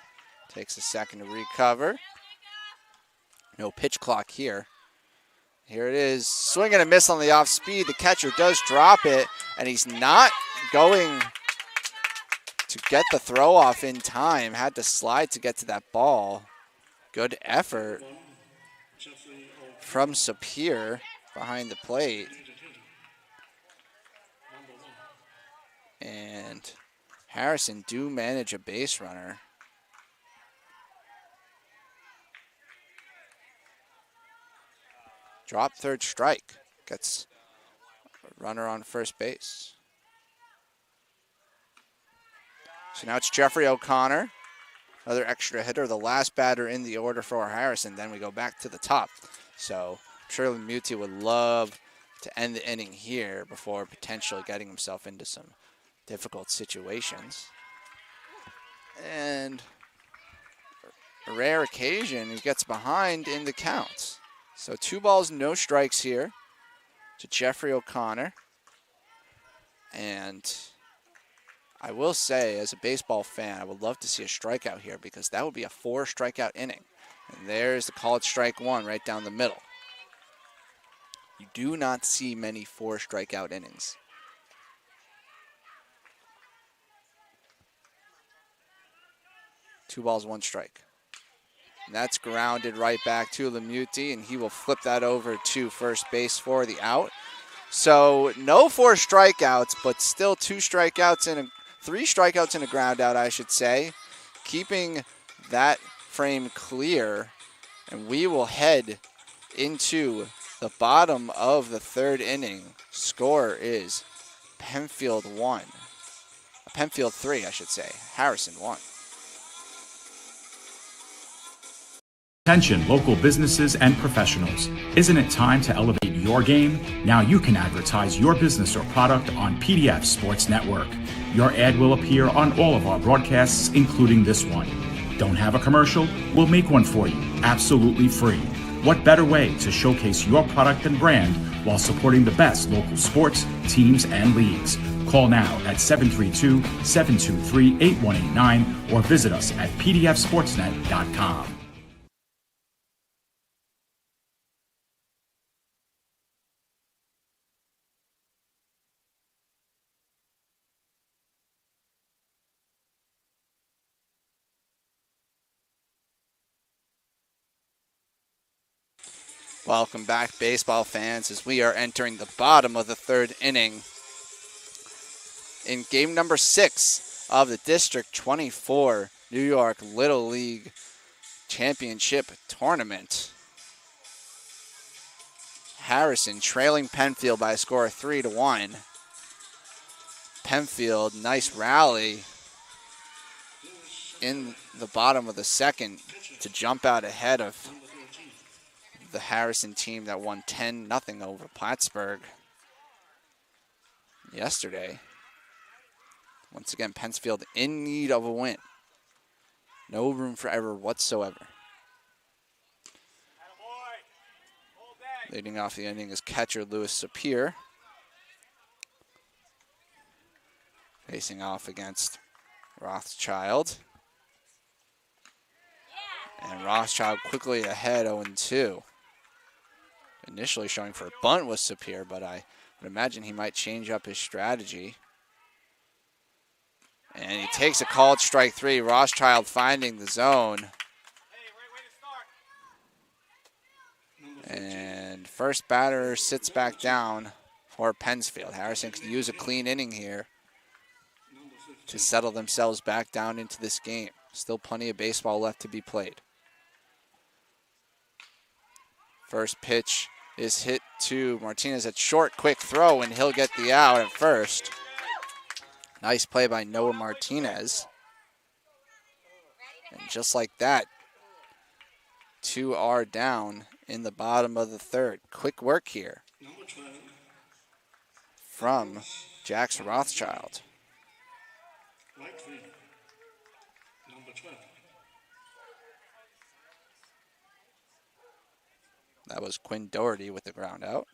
Takes a second to recover. No pitch clock here. Here it is. Swing and a miss on the off speed. The catcher does drop it, and he's not going to get the throw off in time. Had to slide to get to that ball. Good effort from Sapir behind the plate. And Harrison do manage a base runner. Drop third strike. Gets a runner on first base. So now it's Jeffrey O'Connor. Another extra hitter, the last batter in the order for Harrison. Then we go back to the top. So I'm sure Lamuti would love to end the inning here before potentially getting himself into some difficult situations. And a rare occasion, he gets behind in the count. So 2 balls, no strikes here to Jeffrey O'Connor. And I will say, as a baseball fan, I would love to see a strikeout here because that would be a 4 strikeout inning. And there's the called strike one right down the middle. You do not see many 4 strikeout innings. Two balls, 1 strike. And that's grounded right back to Lamuti, and he will flip that over to first base for the out. So no 4 strikeouts, but still 3 strikeouts and a ground out, I should say. Keeping that frame clear, and we will head into the bottom of the 3rd inning. Score is Penfield 3, I should say. Harrison 1. Attention local businesses and professionals. Isn't it time to elevate your game? Now you can advertise your business or product on PDF Sports Network. Your ad will appear on all of our broadcasts, including this one. Don't have a commercial? We'll make one for you, absolutely free. What better way to showcase your product and brand while supporting the best local sports, teams, and leagues? Call now at 732-723-8189 or visit us at pdfsportsnet.com. Welcome back, baseball fans, as we are entering the bottom of the 3rd inning in game number 6 of the District 24 New York Little League Championship Tournament. Harrison trailing Penfield by a score of 3-1. Penfield, nice rally in the bottom of the 2nd to jump out ahead of the Harrison team that won 10-0 over Plattsburgh yesterday. Once again, Penfield in need of a win. No room for error whatsoever. Leading off the inning is catcher Lewis Sapir. Facing off against Rothschild. And Rothschild quickly ahead 0-2. Initially showing for a bunt was Sapir, but I would imagine he might change up his strategy. And he takes a called strike 3. Rothschild finding the zone. And first batter sits back down for Penfield. Harrison could use a clean inning here. to settle themselves back down into this game. Still plenty of baseball left to be played. First pitch is hit to Martinez at short, quick throw, and he'll get the out at first. Nice play by Noah Martinez. And just like that, 2 are down in the bottom of the third. Quick work here from Jax Rothschild. That was Quinn Doherty with the ground out.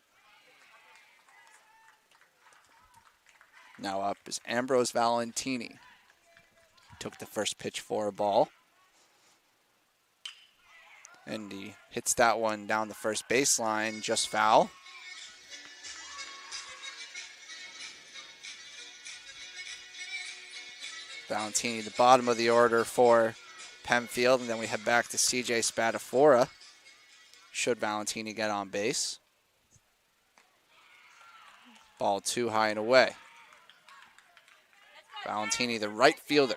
Now up is Ambrose Valentini. Took the first pitch for a ball. And he hits that one down the first baseline, just foul. Valentini, the bottom of the order for Penfield, and then we head back to CJ Spadafora. Should Valentini get on base. Ball too high and away. Valentini, the right fielder.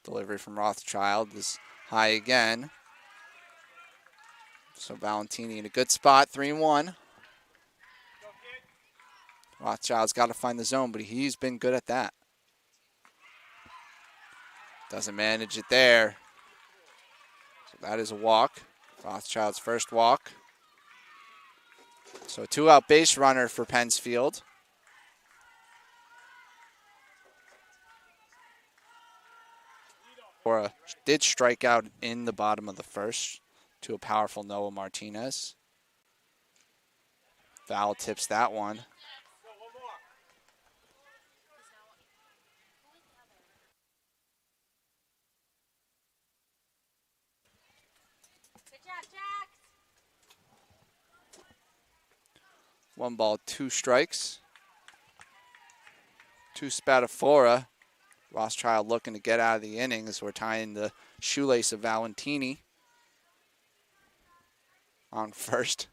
Delivery from Rothschild is high again. So Valentini in a good spot, 3-1. Rothschild's got to find the zone, but he's been good at that. Doesn't manage it there. So that is a walk. Rothschild's first walk. So a 2-out base runner for Penfield. Cora did strike out in the bottom of the first to a powerful Noah Martinez. Foul tips that one. One ball, 2 strikes. To Spadafora. Rothschild looking to get out of the inning as we're tying the shoelace of Valentini on first.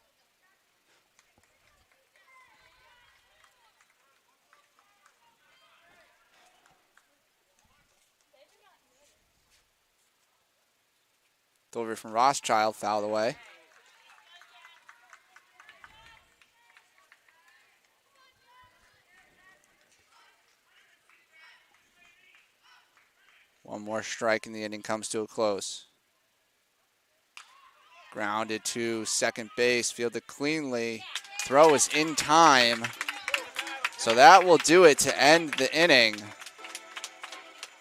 Delivery from Rothschild, fouled away. One more strike and the inning comes to a close. Grounded to second base, fielded cleanly. Throw is in time. So that will do it to end the inning.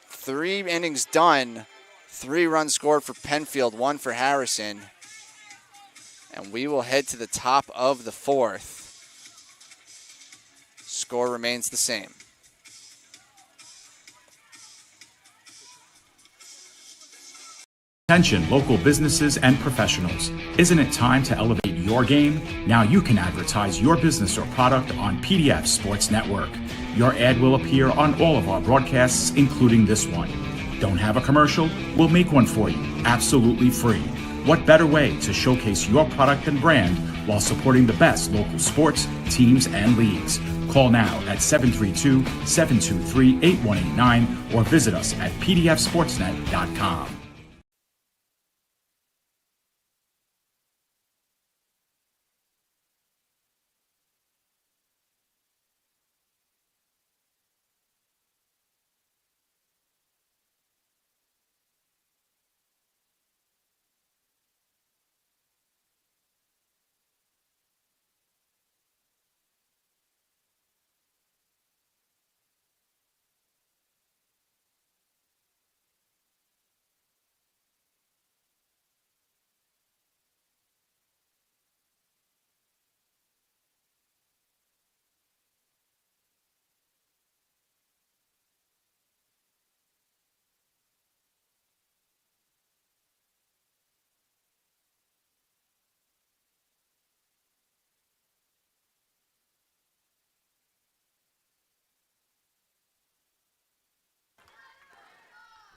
3 innings done. 3 runs scored for Penfield, 1 for Harrison. And we will head to the top of the 4th. Score remains the same. Attention local businesses and professionals. Isn't it time to elevate your game? Now you can advertise your business or product on PDF Sports Network. Your ad will appear on all of our broadcasts, including this one. Don't have a commercial? We'll make one for you, absolutely free. What better way to showcase your product and brand while supporting the best local sports, teams, and leagues? Call now at 732-723-8189 or visit us at pdfsportsnet.com.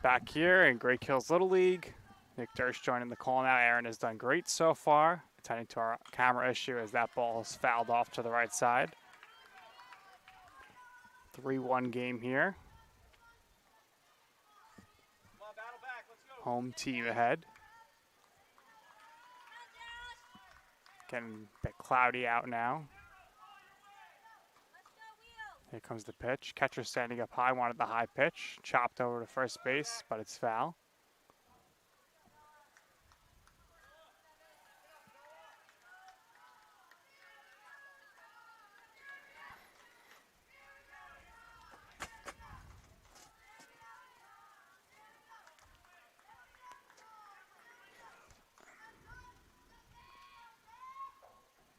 Back here in Great Hills Little League, Nick Durst joining the call now. Aaron has done great so far, attending to our camera issue as that ball is fouled off to the right side. 3-1 game here. Home team ahead. Getting a bit cloudy out now. Here comes the pitch. Catcher standing up high, wanted the high pitch. Chopped over to first base, but it's foul.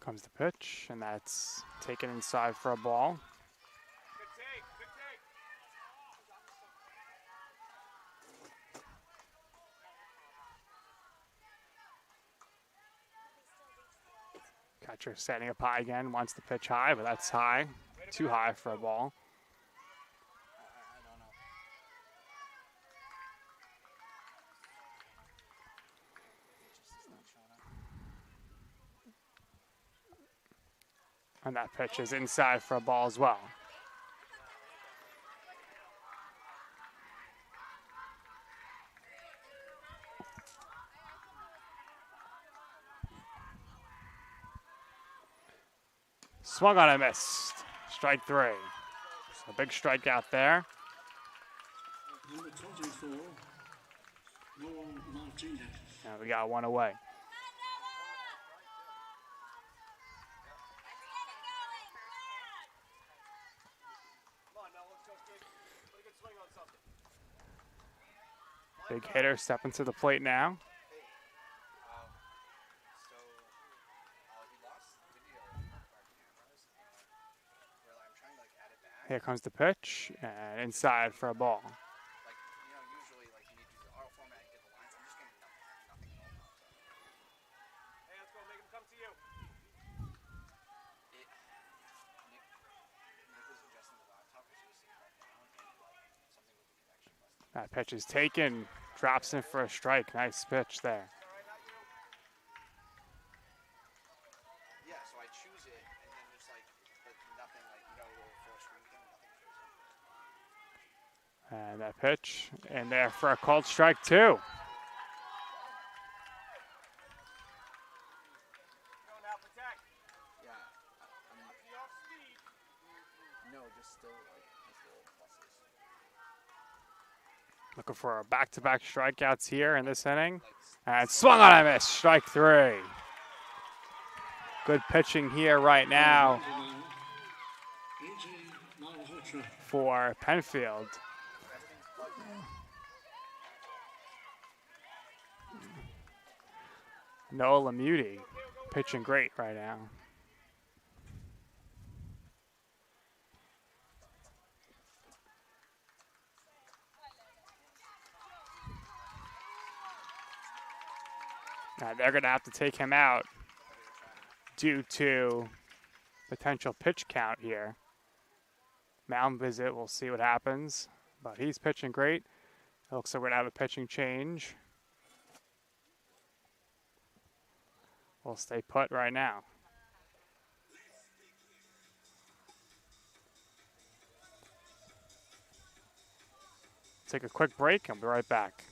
Comes the pitch, and that's taken inside for a ball. Catcher standing up high again, wants the pitch high, but that's high. Too high for a ball. And that pitch is inside for a ball as well. Swung on and missed. Strike 3. So a big strikeout there. Now we got one away. Big hitter stepping to the plate now. Here comes the pitch, and inside for a ball. That pitch is taken, drops in for a strike. Nice pitch there. Yeah, so I choose it, and then just like, but nothing, like, no little full screen thing, nothing shows up. And that pitch in there for a called strike 2. Yeah, no, just still like these little pluses. Looking for back-to-back strikeouts here in this inning. And swung on and missed, strike 3. Good pitching here right now for Penfield. Noah Lamuti pitching great right now. Now they're going to have to take him out due to potential pitch count here. Mound visit, we'll see what happens. But he's pitching great. It looks like we're going to have a pitching change. We'll stay put right now. Take a quick break and we'll be right back.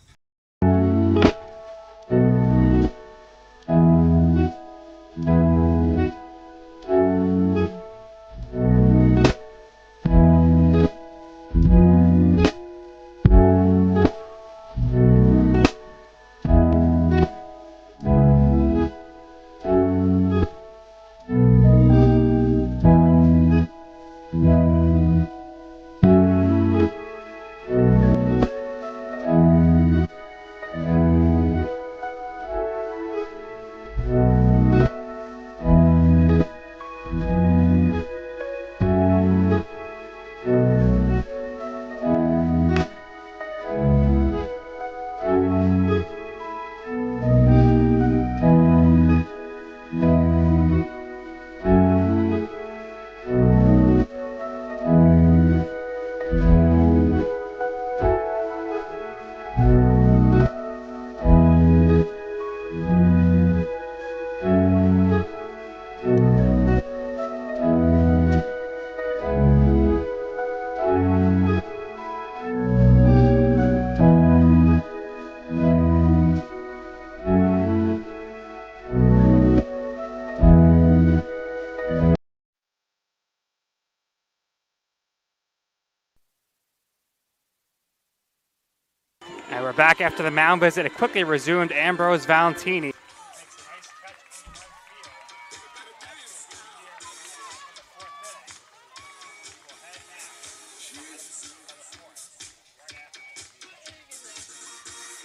We're back after the mound visit. It quickly resumed. Ambrose Valentini.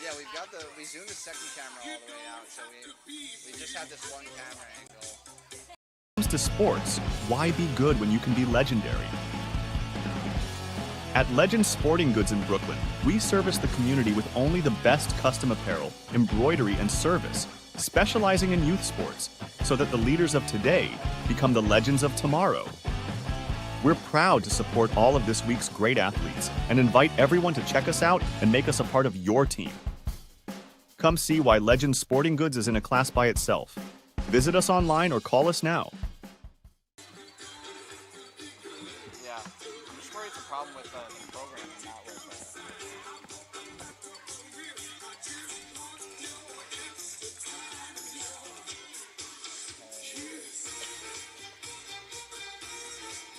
Yeah, we zoomed the second camera all the way out, so we just have this one camera angle. When it comes to sports, why be good when you can be legendary? At Legend Sporting Goods in Brooklyn, we service the community with only the best custom apparel, embroidery, and service, specializing in youth sports, so that the leaders of today become the legends of tomorrow. We're proud to support all of this week's great athletes and invite everyone to check us out and make us a part of your team. Come see why Legend Sporting Goods is in a class by itself. Visit us online or call us now. Yeah, I'm just worried it's a problem with the program and not with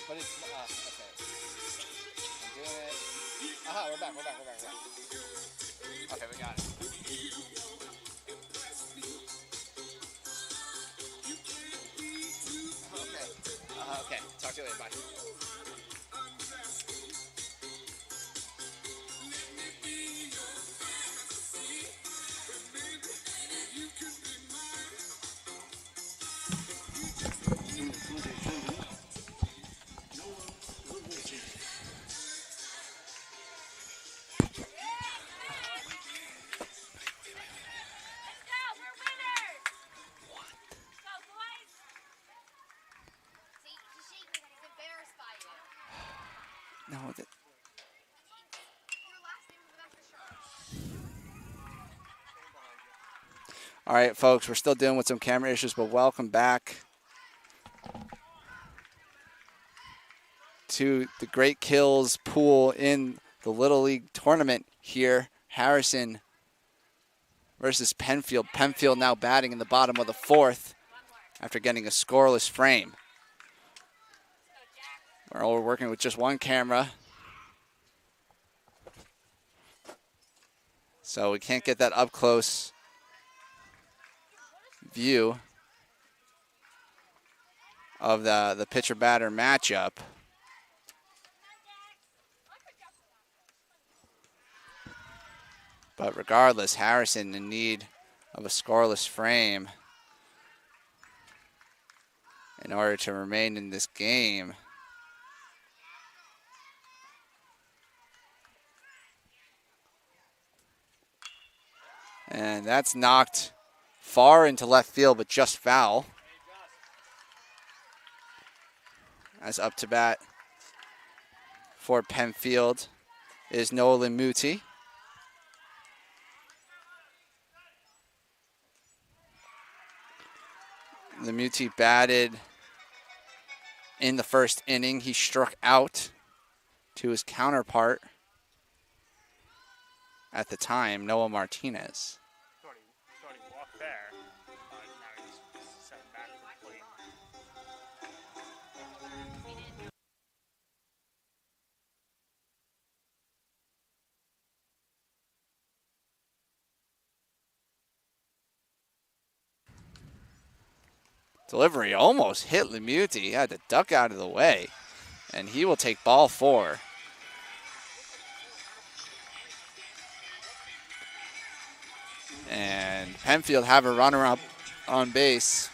But it's, okay. I'm doing it. Aha, we're back. Okay, we got it. Okay, talk to you later, bye. No, all right, folks, we're still dealing with some camera issues, but welcome back to the Great Kills pool in the Little League tournament here. Harrison versus Penfield. Penfield now batting in the bottom of the fourth after getting a scoreless frame. We're working with just one camera, so we can't get that up close view of the pitcher batter matchup. But regardless, Harrison in need of a scoreless frame in order to remain in this game. And that's knocked far into left field, but just foul. As up to bat for Penfield is Nolan Muti. Muti batted in the first inning. He struck out to his counterpart at the time, Noah Martinez. Thought he walked there, but now he's set back to the plate. Delivery almost hit Lemuti. He had to duck out of the way, and he will take ball 4. And Penfield have a runner up on base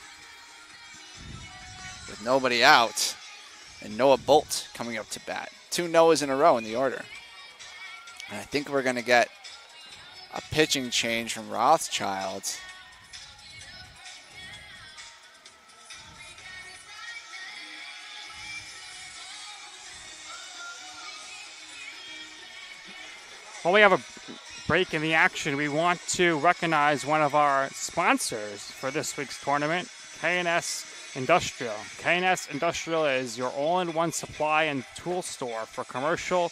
with nobody out, and Noah Bolt coming up to bat. 2 Noahs in a row in the order. And I think we're going to get a pitching change from Rothschild. While we have a break in the action, we want to recognize one of our sponsors for this week's tournament, K&S Industrial. K&S Industrial is your all-in-one supply and tool store for commercial,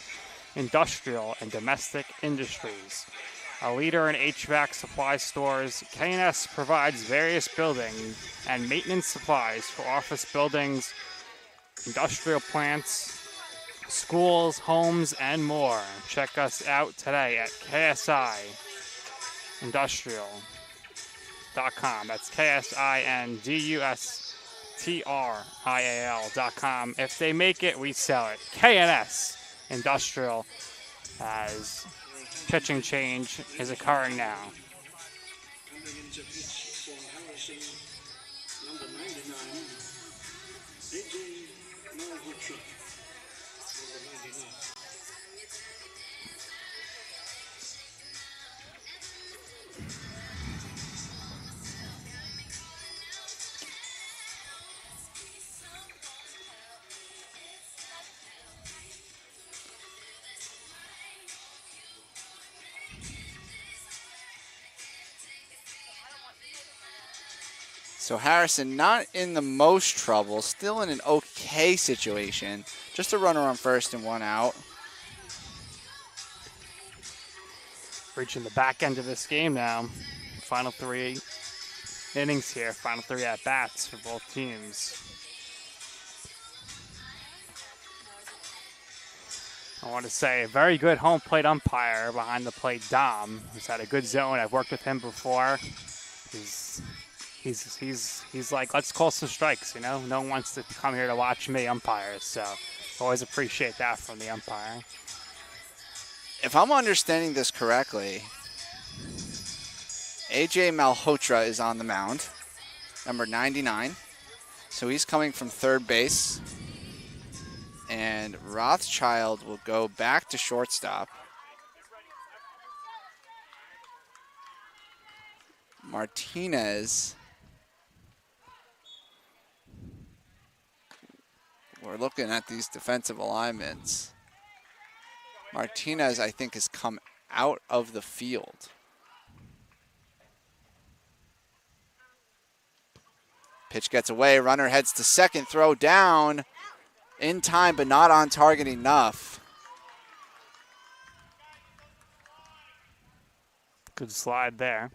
industrial, and domestic industries. A leader in HVAC supply stores, K&S provides various building and maintenance supplies for office buildings, industrial plants, schools, homes, and more. Check us out today at KSI KSINdustrial.com. That's KSINDUSTRIAL.com. If they make it, we sell it. KNS Industrial, as pitching change is occurring now. So Harrison not in the most trouble, still in an okay situation. Just a runner on first and 1 out. Reaching the back end of this game now. Final 3 innings here, final 3 at-bats for both teams. I want to say a very good home plate umpire behind the plate, Dom, who's had a good zone. I've worked with him before. He's like, let's call some strikes, you know? No one wants to come here to watch me umpire, so always appreciate that from the umpire. If I'm understanding this correctly, AJ Malhotra is on the mound, number 99. So he's coming from third base. And Rothschild will go back to shortstop. Martinez. We're looking at these defensive alignments. Martinez, I think, has come out of the field. Pitch gets away, runner heads to second, throw down. In time, but not on target enough. Good slide there.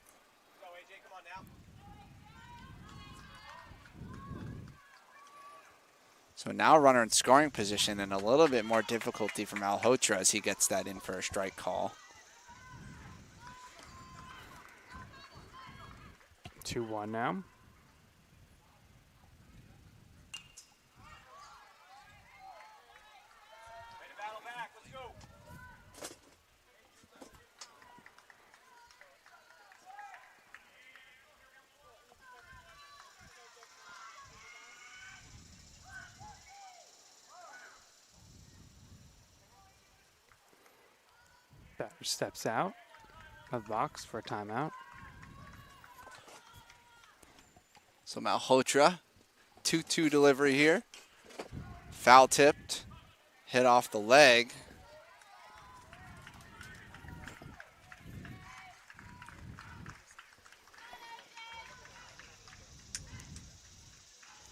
So now runner in scoring position and a little bit more difficulty for Malhotra as he gets that in for a strike call. 2-1 now. Batter steps out of the box for a timeout. So Malhotra, 2-2 delivery here. Foul tipped, hit off the leg.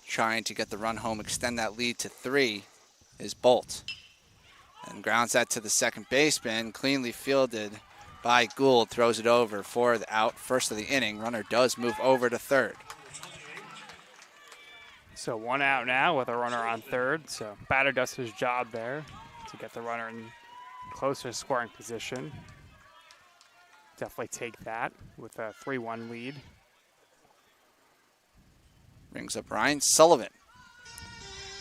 Trying to get the run home, extend that lead to 3 is Bolt. And grounds that to the second baseman, cleanly fielded by Gould, throws it over for the out, first of the inning. Runner does move over to third. So 1 out now with a runner on third. So batter does his job there to get the runner in closer scoring position. Definitely take that with a 3-1 lead. Brings up Ryan Sullivan.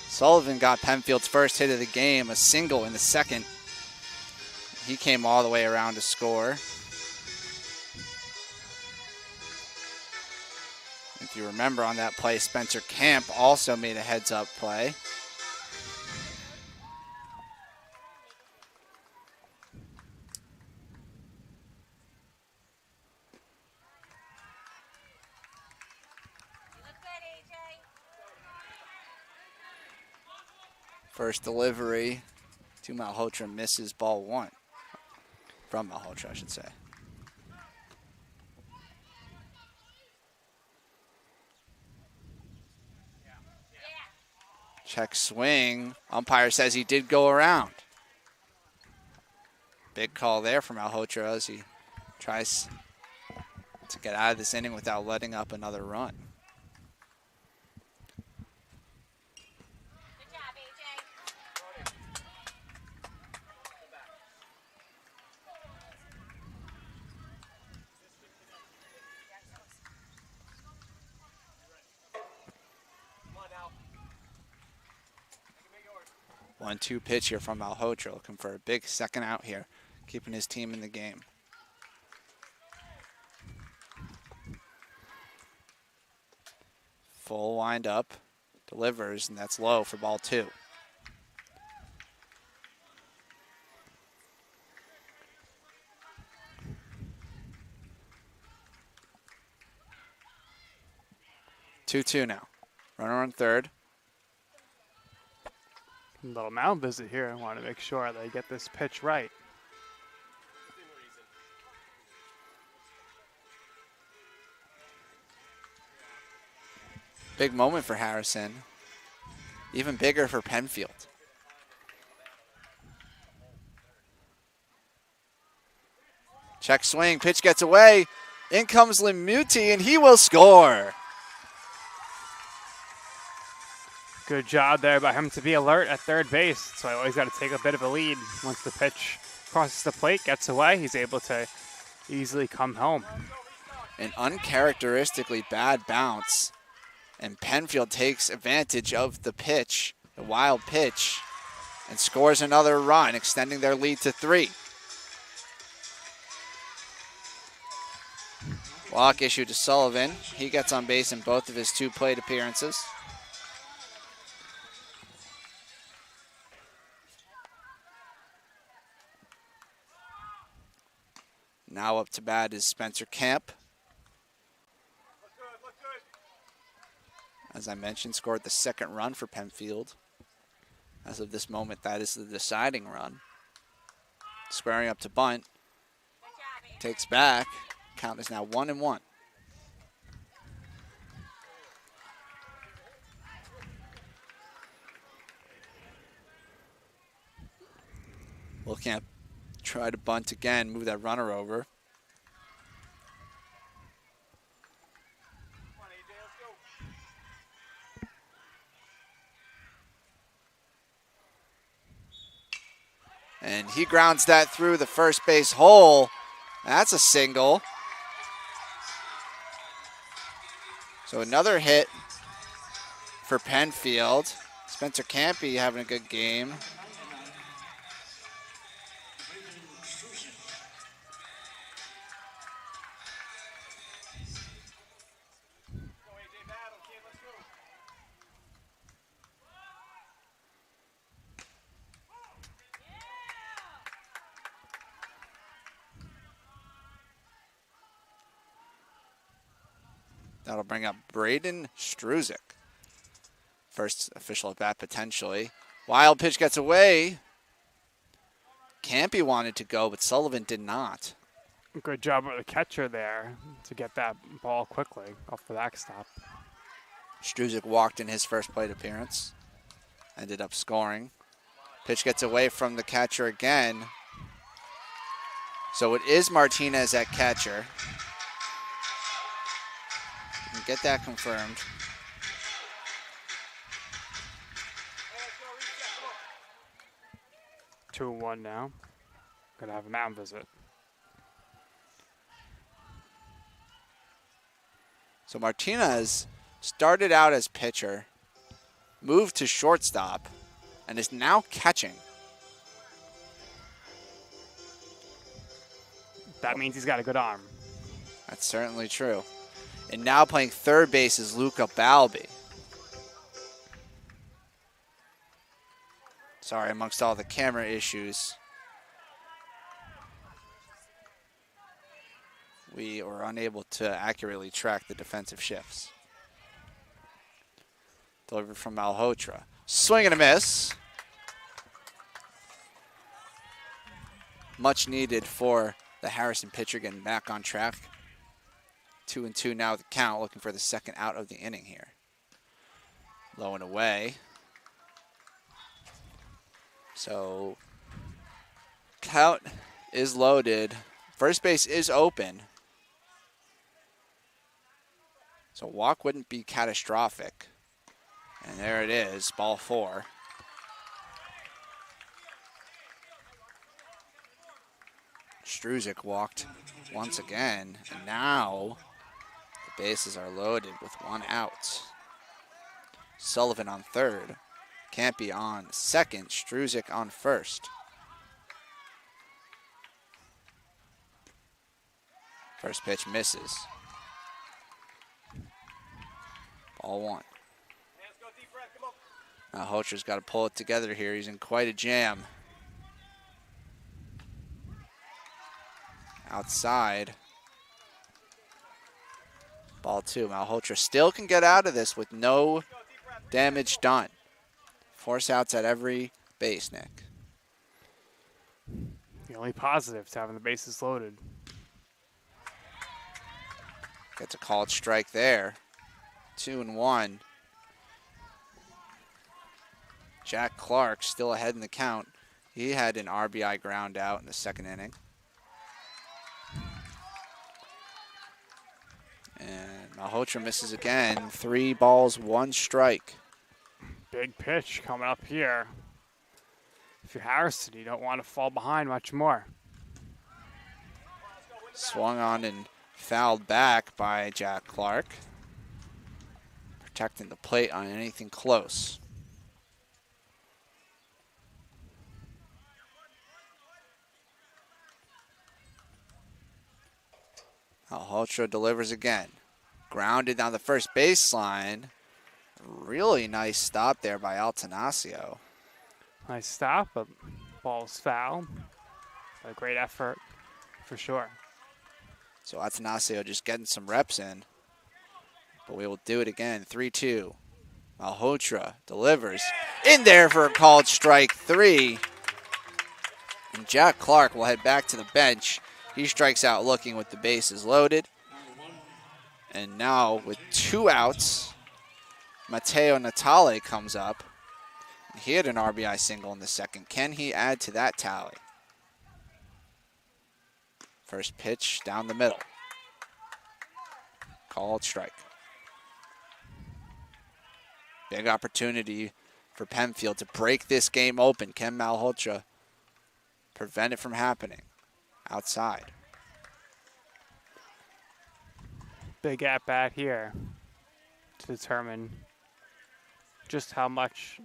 Sullivan got Penfield's first hit of the game, a single in the second. He came all the way around to score. If you remember on that play, Spencer Camp also made a heads-up play. First delivery to Malhotra, misses ball 1. From Malhotra, I should say. Check swing. Umpire says he did go around. Big call there from Malhotra as he tries to get out of this inning without letting up another run. 1-2 pitch here from Malhotra, looking for a big second out here, keeping his team in the game. Full wind up, delivers, and that's low for ball 2. Two now. Runner on third. Little mound visit here. I want to make sure they get this pitch right. Big moment for Harrison. Even bigger for Penfield. Check swing, pitch gets away. In comes Limuti, and he will score. Good job there by him to be alert at third base. So I always got to take a bit of a lead. Once the pitch crosses the plate, gets away, he's able to easily come home. An uncharacteristically bad bounce. And Penfield takes advantage of the pitch, the wild pitch, and scores another run, extending their lead to 3. Walk issued to Sullivan. He gets on base in both of his 2 plate appearances. Now up to bat is Spencer Camp. As I mentioned, scored the second run for Penfield. As of this moment, that is the deciding run. Squaring up to bunt. Takes back. Count is now 1-1. Looking at try to bunt again, move that runner over. And he grounds that through the first base hole. That's a single. So another hit for Penfield. Spencer Campy having a good game. That'll bring up Braden Struzik. First official at bat potentially. Wild pitch gets away. Campy wanted to go, but Sullivan did not. Good job with the catcher there to get that ball quickly off the backstop. Struzik walked in his first plate appearance. Ended up scoring. Pitch gets away from the catcher again. So it is Martinez at catcher. Get that confirmed. Two and 1 now. Gonna have a mound visit. So Martinez started out as pitcher, moved to shortstop, and is now catching. That means he's got a good arm. That's certainly true. And now playing third base is Luca Balbi. Sorry, amongst all the camera issues, we were unable to accurately track the defensive shifts. Delivered from Malhotra. Swing and a miss. Much needed for the Harrison pitcher getting back on track. 2-2 now the count, looking for the second out of the inning here. Low and away. So count is loaded. First base is open. So walk wouldn't be catastrophic. And there it is, ball 4. Struzik walked once again, and now the bases are loaded with 1 out. Sullivan on third. Campy on second, Struzik on first. First pitch misses. Ball one. Now Hocher's got to pull it together here. He's in quite a jam. Outside. Ball two. Malhotra still can get out of this with no damage done. Force outs at every base, Nick. The only positive to having the bases loaded. Gets a called strike there. 2-1. Jack Clark still ahead in the count. He had an RBI ground out in the second inning. And Malhotra misses again. 3 balls, 1 strike. Big pitch coming up here. If you're Harrison, you don't want to fall behind much more. Swung on and fouled back by Jack Clark. Protecting the plate on anything close. Malhotra delivers again. Grounded down the first baseline. Really nice stop there by Altanasio. Nice stop, but ball's foul. A great effort for sure. So Altanasio just getting some reps in. But we will do it again. 3-2. Malhotra delivers. In there for a called strike 3. And Jack Clark will head back to the bench. He strikes out looking with the bases loaded. And now with 2 outs, Mateo Natale comes up. He had an RBI single in the second. Can he add to that tally? First pitch down the middle. Called strike. Big opportunity for Penfield to break this game open. Can Malhotra prevent it from happening? Outside. Big at-bat here to determine just how much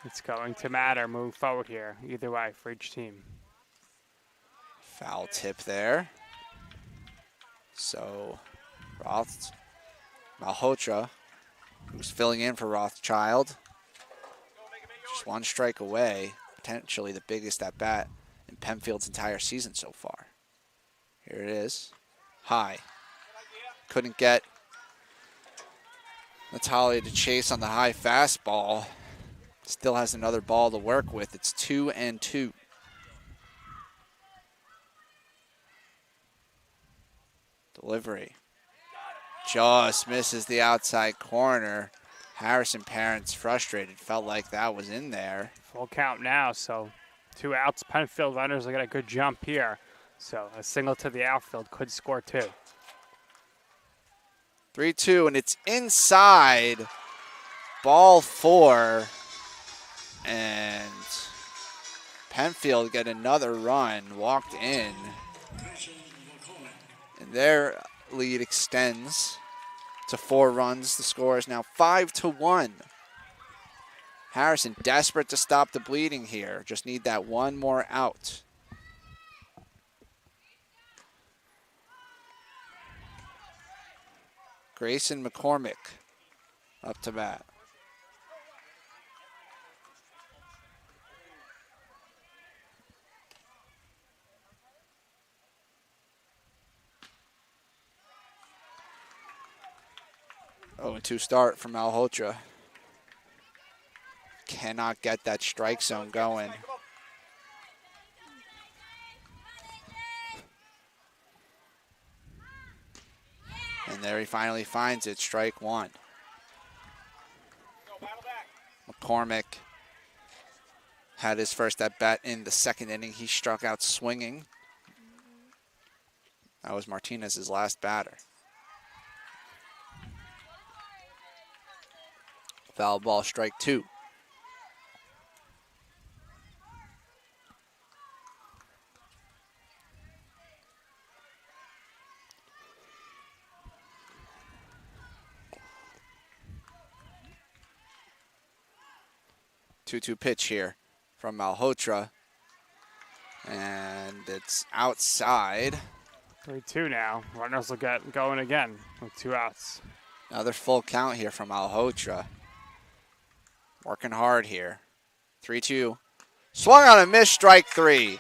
it's going to matter moving forward here, either way for each team. Foul tip there. So Malhotra, who's filling in for Rothschild, just 1 strike away, potentially the biggest at-bat in Penfield's entire season so far. Here it is. High. Couldn't get Natale to chase on the high fastball. Still has another ball to work with. It's 2-2. Delivery. Just misses the outside corner. Harrison Parents frustrated. Felt like that was in there. Full count now, so 2 outs. Penfield runners will get a good jump here. So a single to the outfield could score 2. 3-2, and it's inside. Ball 4. And Penfield get another run, walked in. And their lead extends to 4 runs. The score is now 5-1. Harrison desperate to stop the bleeding here. Just need that 1 more out. Grayson McCormick up to bat. Oh, and 2 start from Malhotra. Cannot get that strike zone going. And there he finally finds it, strike 1. McCormick had his first at-bat in the second inning. He struck out swinging. That was Martinez's last batter. Foul ball, strike 2. 2-2 pitch here from Malhotra. And it's outside. 3-2 now. Runners will get going again with 2 outs. Another full count here from Malhotra. Working hard here. 3-2. Swung on a miss, strike 3.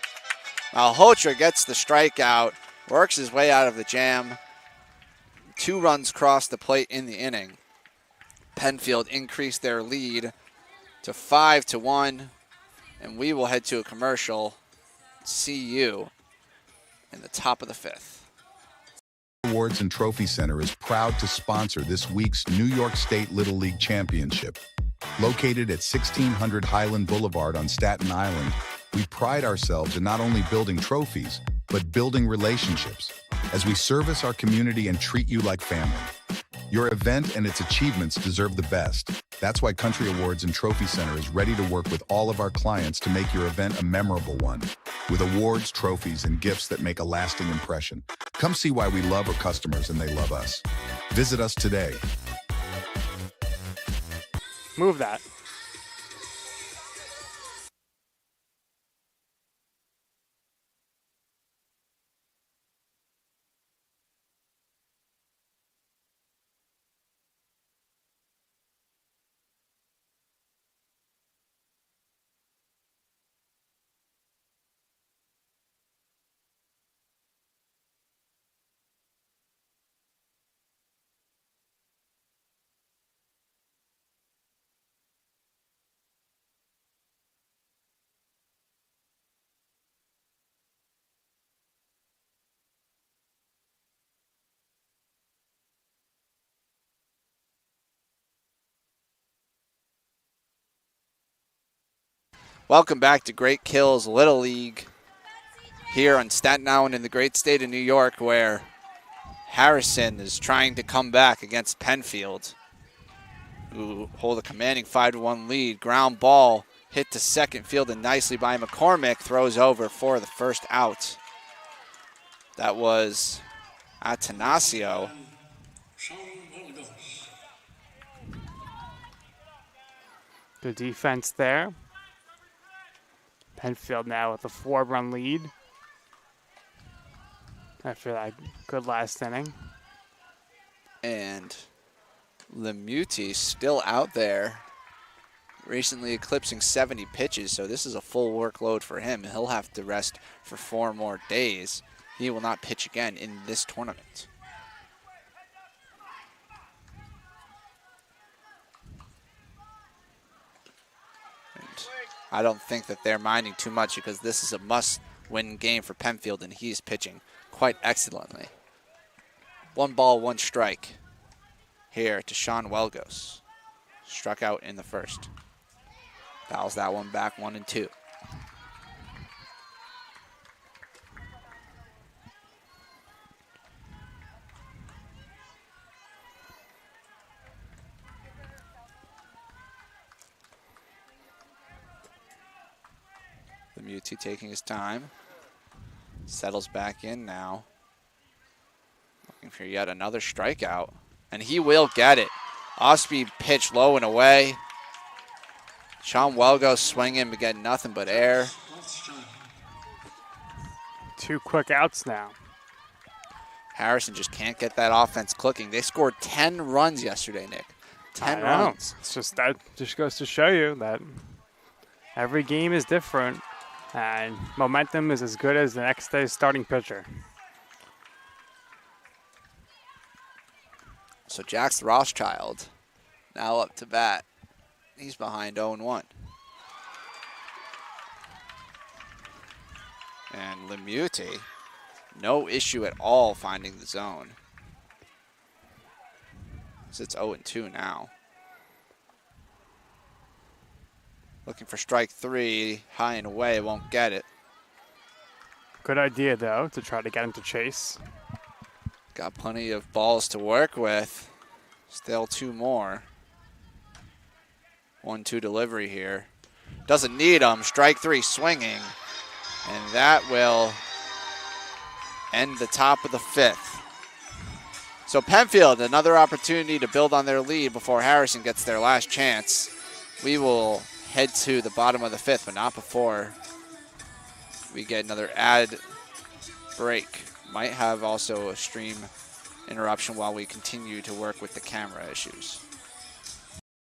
Malhotra gets the strikeout, works his way out of the jam. 2 runs cross the plate in the inning. Penfield increased their lead to 5-1, and we will head to a commercial. See you in the top of the 5th. Awards and Trophy Center is proud to sponsor this week's New York State Little League Championship. Located at 1600 Highland Boulevard on Staten Island, we pride ourselves in not only building trophies, but building relationships as we service our community and treat you like family. Your event and its achievements deserve the best. That's why Country Awards and Trophy Center is ready to work with all of our clients to make your event a memorable one, with awards, trophies, and gifts that make a lasting impression. Come see why we love our customers and they love us. Visit us today. Move that. Welcome back to Great Kills Little League here on Staten Island in the great state of New York, where Harrison is trying to come back against Penfield, who hold a commanding 5-1 lead. Ground ball hit to second, fielded nicely by McCormick, throws over for the first out. That was Atanasio. Good defense there. Penfield now with a 4-run lead after that good last inning. And Lemuti still out there, recently eclipsing 70 pitches, so this is a full workload for him. He'll have to rest for 4 more days. He will not pitch again in this tournament. I don't think that they're minding too much because this is a must-win game for Penfield, and he's pitching quite excellently. 1 ball, 1 strike here to Sean Welgos. Struck out in the first. Fouls that one back, 1-2. Muti taking his time. Settles back in now. Looking for yet another strikeout. And he will get it. Off-speed pitch low and away. Sean Welgo swinging to get nothing but air. 2 quick outs now. Harrison just can't get that offense clicking. They scored 10 runs yesterday, Nick. 10 runs. It's just that just goes to show you that every game is different. And momentum is as good as the next day's starting pitcher. So Jax Rothschild now up to bat. He's behind 0-1. And Lemuti, no issue at all finding the zone. So it's 0-2 now. Looking for strike 3, high and away, won't get it. Good idea, though, to try to get him to chase. Got plenty of balls to work with. Still 2 more. 1-2 delivery here. Doesn't need them. Strike 3 swinging. And that will end the top of the 5th. So Penfield, another opportunity to build on their lead before Harrison gets their last chance. We will head to the bottom of the 5th, but not before we get another ad break. Might have also a stream interruption while we continue to work with the camera issues.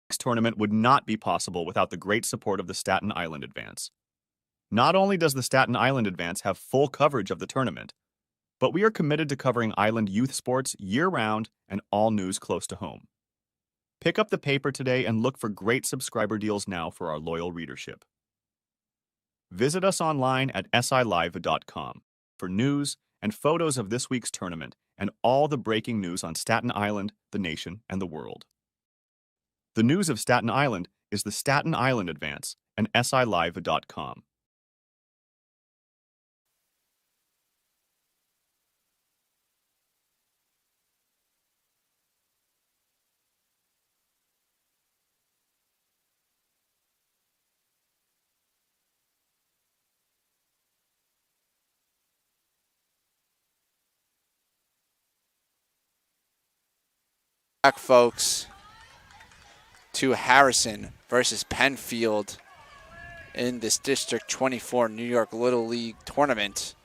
This tournament would not be possible without the great support of the Staten Island Advance. Not only does the Staten Island Advance have full coverage of the tournament, but we are committed to covering Island youth sports year-round and all news close to home. Pick up the paper today and look for great subscriber deals now for our loyal readership. Visit us online at silive.com for news and photos of this week's tournament and all the breaking news on Staten Island, the nation, and the world. The news of Staten Island is the Staten Island Advance and silive.com. Back, folks, to Harrison versus Penfield in this District 24 New York Little League tournament.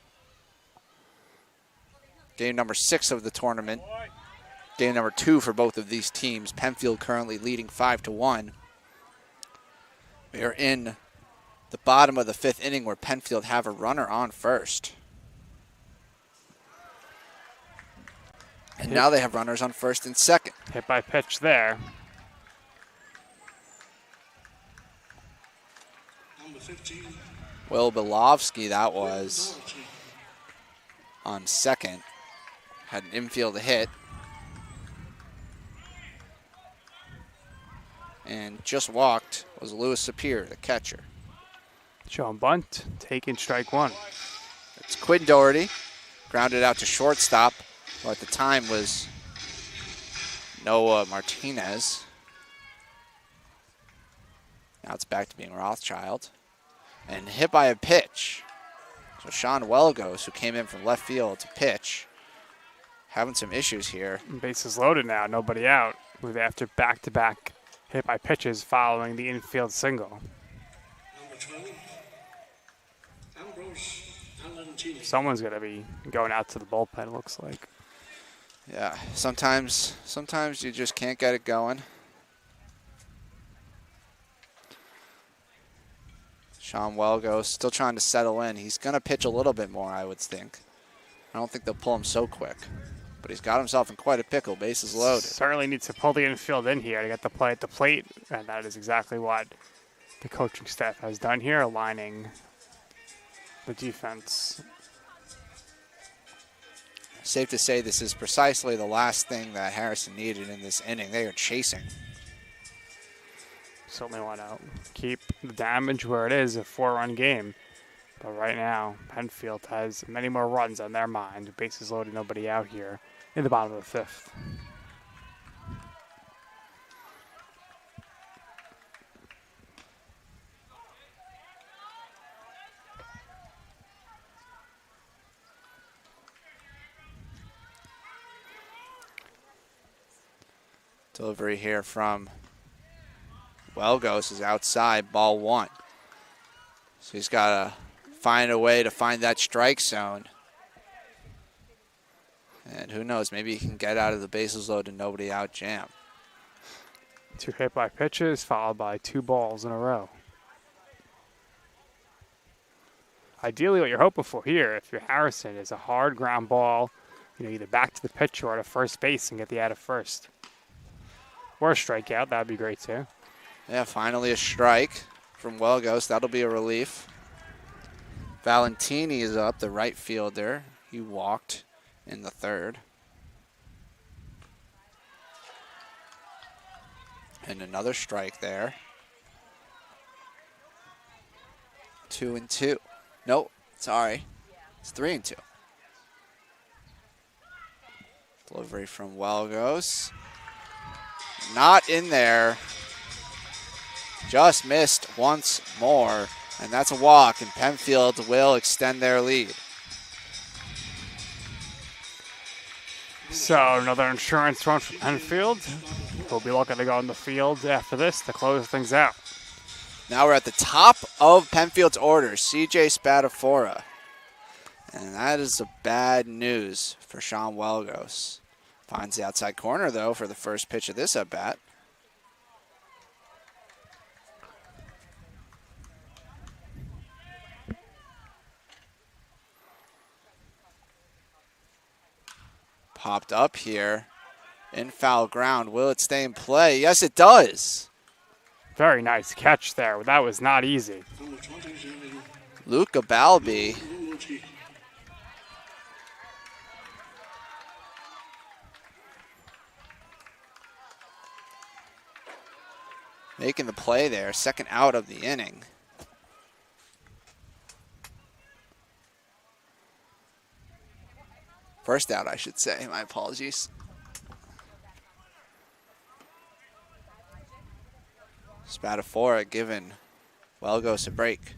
Game number 6 of the tournament. Game number 2 for both of these teams. Penfield currently leading 5-1. We are in the bottom of the 5th inning where Penfield have a runner on first. And now they have runners on first and second. Hit by pitch there. Will Belovsky, that was, on second. Had an infield hit. And just walked was Lewis Sapir, the catcher. Showing bunt, taking strike 1. It's Quinn Doherty. Grounded out to shortstop. Well, at the time was Noah Martinez. Now it's back to being Rothschild. And hit by a pitch. So Sean Welgos, who came in from left field to pitch, having some issues here. Bases loaded now, nobody out. With after back-to-back hit by pitches following the infield single. Someone's going to be going out to the bullpen, it looks like. Yeah, sometimes you just can't get it going. Sean Welgos still trying to settle in. He's going to pitch a little bit more, I would think. I don't think they'll pull him so quick. But he's got himself in quite a pickle. Bases loaded. Certainly needs to pull the infield in here to get the play at the plate. And that is exactly what the coaching staff has done here, aligning the defense. Safe to say this is precisely the last thing that Harrison needed in this inning. They are chasing. Certainly want to keep the damage where it is, a 4-run game. But right now, Penfield has many more runs on their mind. Bases loaded, nobody out here in the bottom of the 5th. Delivery here from Welgos is outside, ball 1. So he's got to find a way to find that strike zone. And who knows, maybe he can get out of the bases loaded, nobody out jam. 2 hit by pitches followed by 2 balls in a row. Ideally what you're hoping for here, if you're Harrison, is a hard ground ball, either back to the pitcher or to first base and get the out of first. Or a strikeout, that'd be great too. Yeah, finally a strike from Welgos. That'll be a relief. Valentini is up, the right fielder. He walked in the 3rd. And another strike there. 2-2. Nope, sorry. It's 3-2. Delivery from Welgos. Not in there. Just missed once more. And that's a walk, and Penfield will extend their lead. So another insurance run for Penfield. We'll be looking to go on the field after this to close things out. Now we're at the top of Penfield's order, CJ Spadafora. And that is the bad news for Sean Welgos. Finds the outside corner, though, for the first pitch of this at-bat. Popped up here in foul ground. Will it stay in play? Yes, it does. Very nice catch there. That was not easy. Luca Balbi. Making the play there, second out of the inning. First out, I should say. My apologies. Spadafora giving Welgos a break.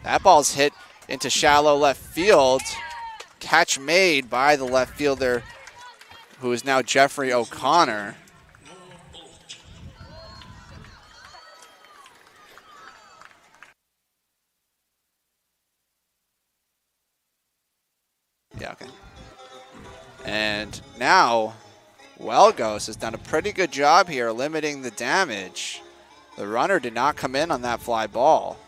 That ball's hit into shallow left field. Catch made by the left fielder, who is now Jeffrey O'Connor. Yeah, okay. And now, Welgos has done a pretty good job here limiting the damage. The runner did not come in on that fly ball.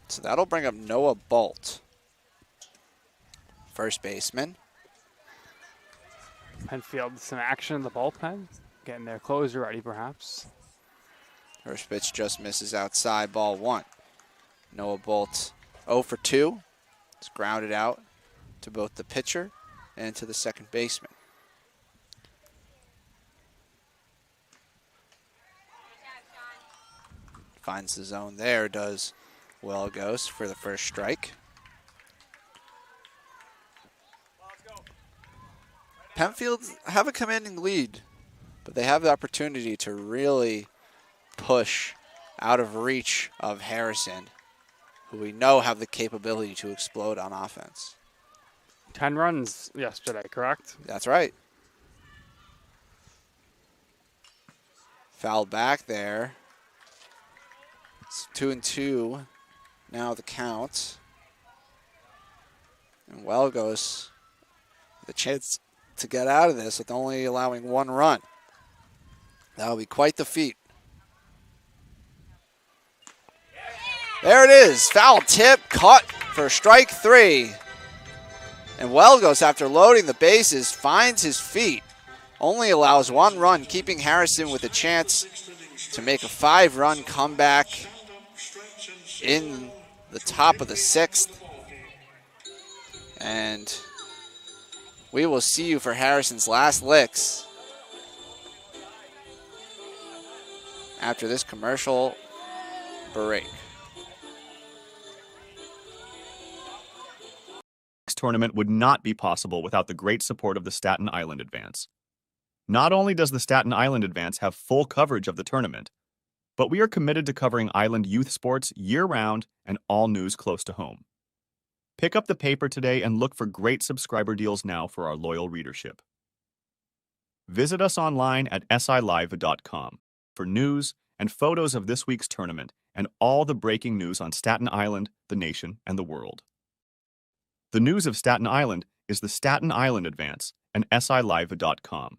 So that'll bring up Noah Bolt, first baseman. Penfield, some action in the bullpen. Getting their closer ready, perhaps. First pitch just misses outside, ball one. Noah Bolt 0 for 2. It's grounded out to both the pitcher and to the second baseman. Finds the zone there, does Welgos for the first strike. Penfield have a commanding lead, but they have the opportunity to really push out of reach of Harrison, who we know have the capability to explode on offense. 10 runs yesterday, correct? That's right. Fouled back there. It's 2-2. Now the count. And Welgos the chance to get out of this with only allowing 1 run. That'll be quite the feat. There it is. Foul tip caught for strike 3. And Welgos, after loading the bases, finds his feet. Only allows 1 run, keeping Harrison with a chance to make a 5-run comeback in the top of the 6th. And we will see you for Harrison's last licks after this commercial break. This tournament would not be possible without the great support of the Staten Island Advance. Not only does the Staten Island Advance have full coverage of the tournament, but we are committed to covering Island youth sports year-round and all news close to home. Pick up the paper today and look for great subscriber deals now for our loyal readership. Visit us online at silive.com for news and photos of this week's tournament and all the breaking news on Staten Island, the nation, and the world. The news of Staten Island is the Staten Island Advance and silive.com.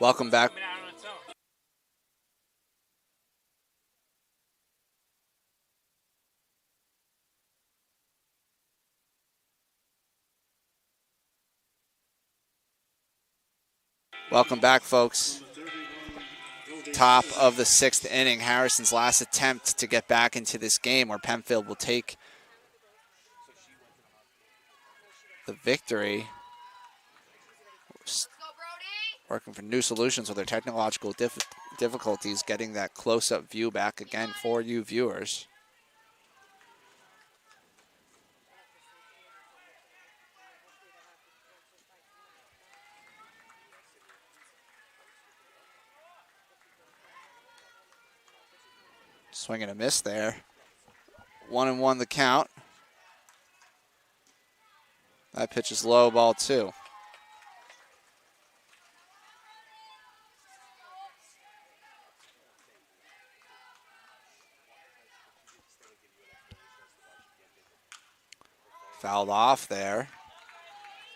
Welcome back. Welcome back, folks. Top of the 6th inning, Harrison's last attempt to get back into this game where Penfield will take the victory. Working for new solutions with their technological difficulties, getting that close-up view back again for you viewers. Swing and a miss there. 1-1 the count. That pitch is low, ball 2. Fouled off there.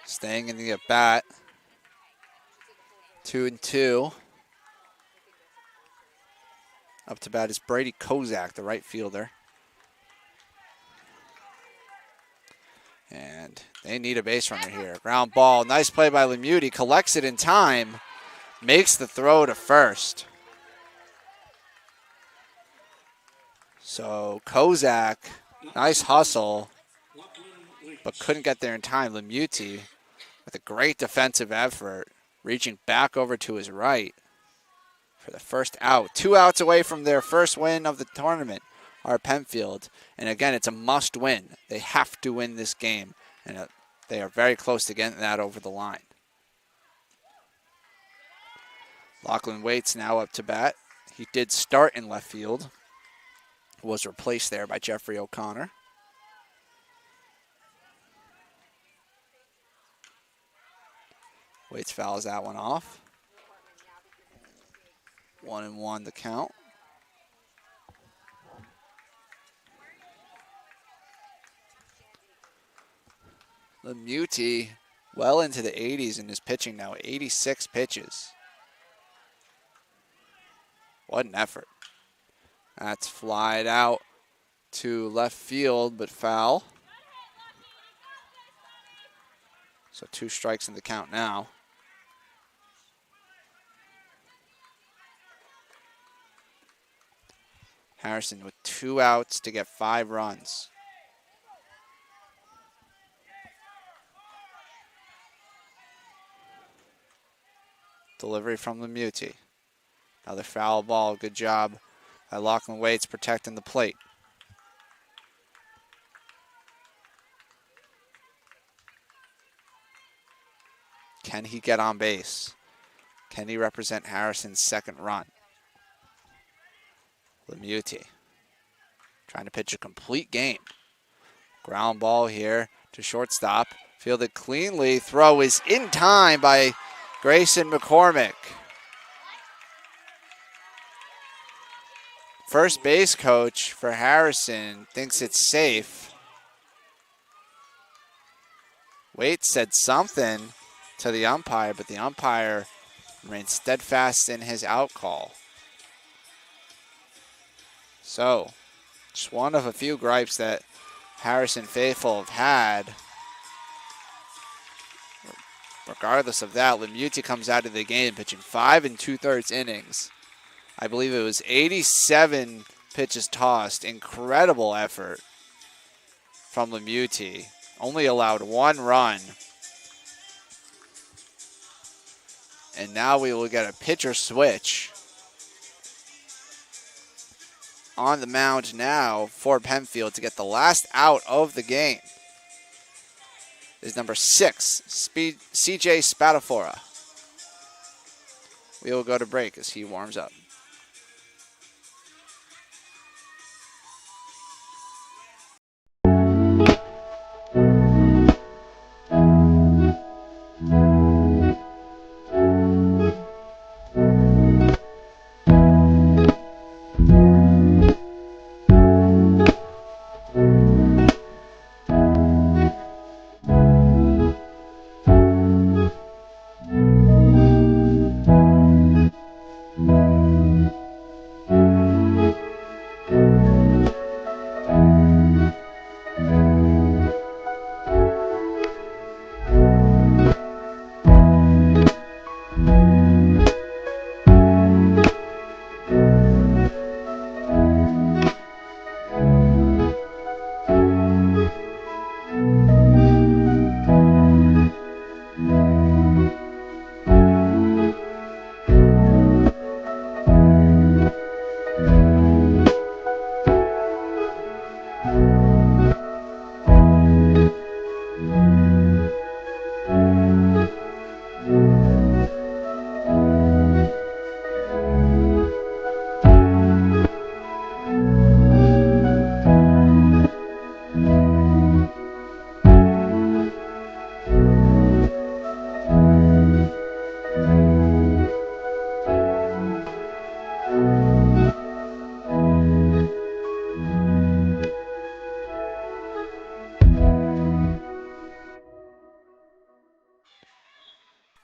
Staying in the at-bat. 2-2. Up to bat is Brady Kozak, the right fielder. And they need a base runner here. Ground ball. Nice play by Lemuti. Collects it in time. Makes the throw to first. So Kozak, nice hustle, but couldn't get there in time. Lemuti with a great defensive effort, reaching back over to his right for the first out. 2 outs away from their first win of the tournament are Penfield. And again, it's a must win. They have to win this game. And they are very close to getting that over the line. Lachlan Waits now up to bat. He did start in left field. Was replaced there by Jeffrey O'Connor. Waits fouls that one off. 1-1 the count. Lemuti well into the 80s in his pitching now. 86 pitches. What an effort. That's flied out to left field, but foul. So 2 strikes in the count now. Harrison with 2 outs to get 5 runs. Delivery from Lemuti. Another foul ball. Good job by Lachlan Waits protecting the plate. Can he get on base? Can he represent Harrison's second run? Lemuti trying to pitch a complete game. Ground ball here to shortstop. Fielded cleanly. Throw is in time by Grayson McCormick. First base coach for Harrison thinks it's safe. Waits said something to the umpire, but the umpire remained steadfast in his out call. So, just one of a few gripes that Harrison faithful have had. Regardless of that, Lemuti comes out of the game pitching 5 2/3 innings. I believe it was 87 pitches tossed. Incredible effort from Lemuti. Only allowed 1 run. And now we will get a pitcher switch on the mound now for Penfield to get the last out of the game. Is number 6, CJ Spadafora. We will go to break as he warms up.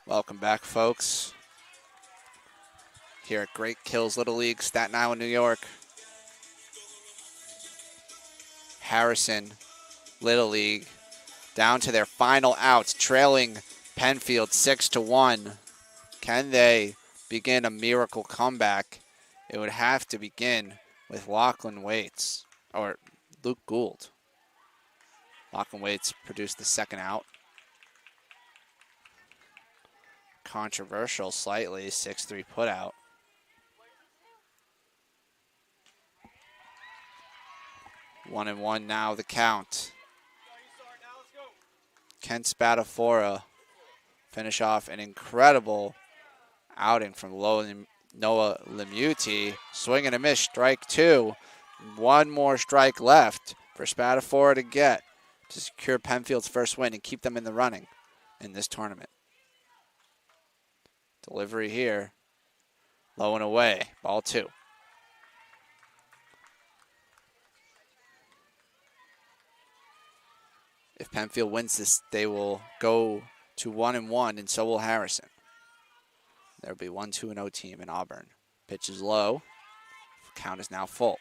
Welcome back, folks. Here at Great Kills Little League, Staten Island, New York. Harrison, Little League, down to their final outs, trailing Penfield 6-1. Can they begin a miracle comeback? It would have to begin with Lachlan Waits, or Luke Gould. Lachlan Waits produced the second out. Controversial slightly, 6-3 putout. One and one now, the count. Kent Spadafora finish off an incredible outing from Noah Lemuti. Swing and a miss, strike two. One more strike left for Spadafora to get to secure Penfield's first win and keep them in the running in this tournament. Delivery here. Low and away. Ball two. If Penfield wins this, they will go to 1-1, and so will Harrison. There will be 1-2-0 team in Auburn. Pitch is low. Count is now full.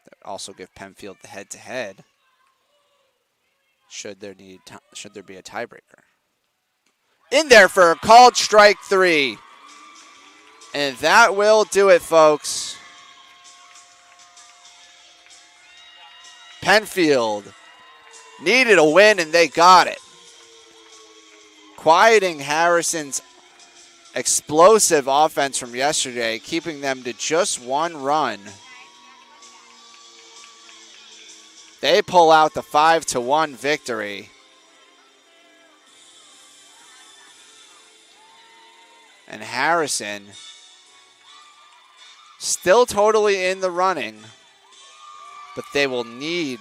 That also give Penfield the head-to-head. Should there be a tiebreaker. In there for a called strike three. And that will do it, folks. Penfield needed a win, and they got it. Quieting Harrison's explosive offense from yesterday, keeping them to just one run. They pull out the 5-1 victory. And Harrison still totally in the running, but they will need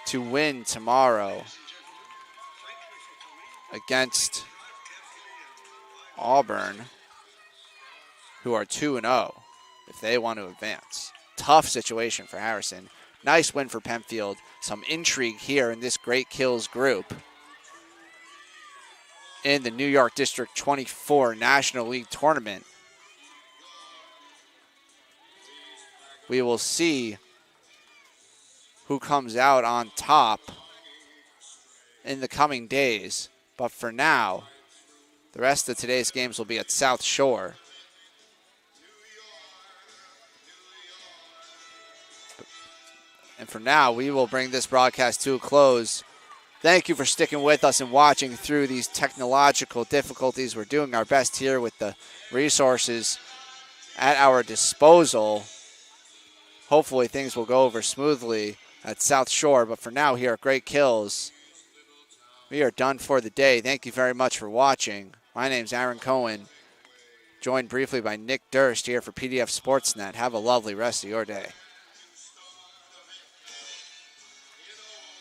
to win tomorrow against Auburn, who are 2-0, if they want to advance. Tough situation for Harrison. Nice win for Penfield. Some intrigue here in this Great Kills group in the New York District 24 National League Tournament. We will see who comes out on top in the coming days. But for now, the rest of today's games will be at South Shore. And for now, we will bring this broadcast to a close. Thank you for sticking with us and watching through these technological difficulties. We're doing our best here with the resources at our disposal. Hopefully things will go over smoothly at South Shore. But for now, here at Great Kills, we are done for the day. Thank you very much for watching. My name's Aaron Cohen, joined briefly by Nick Durst here for PDF Sportsnet. Have a lovely rest of your day.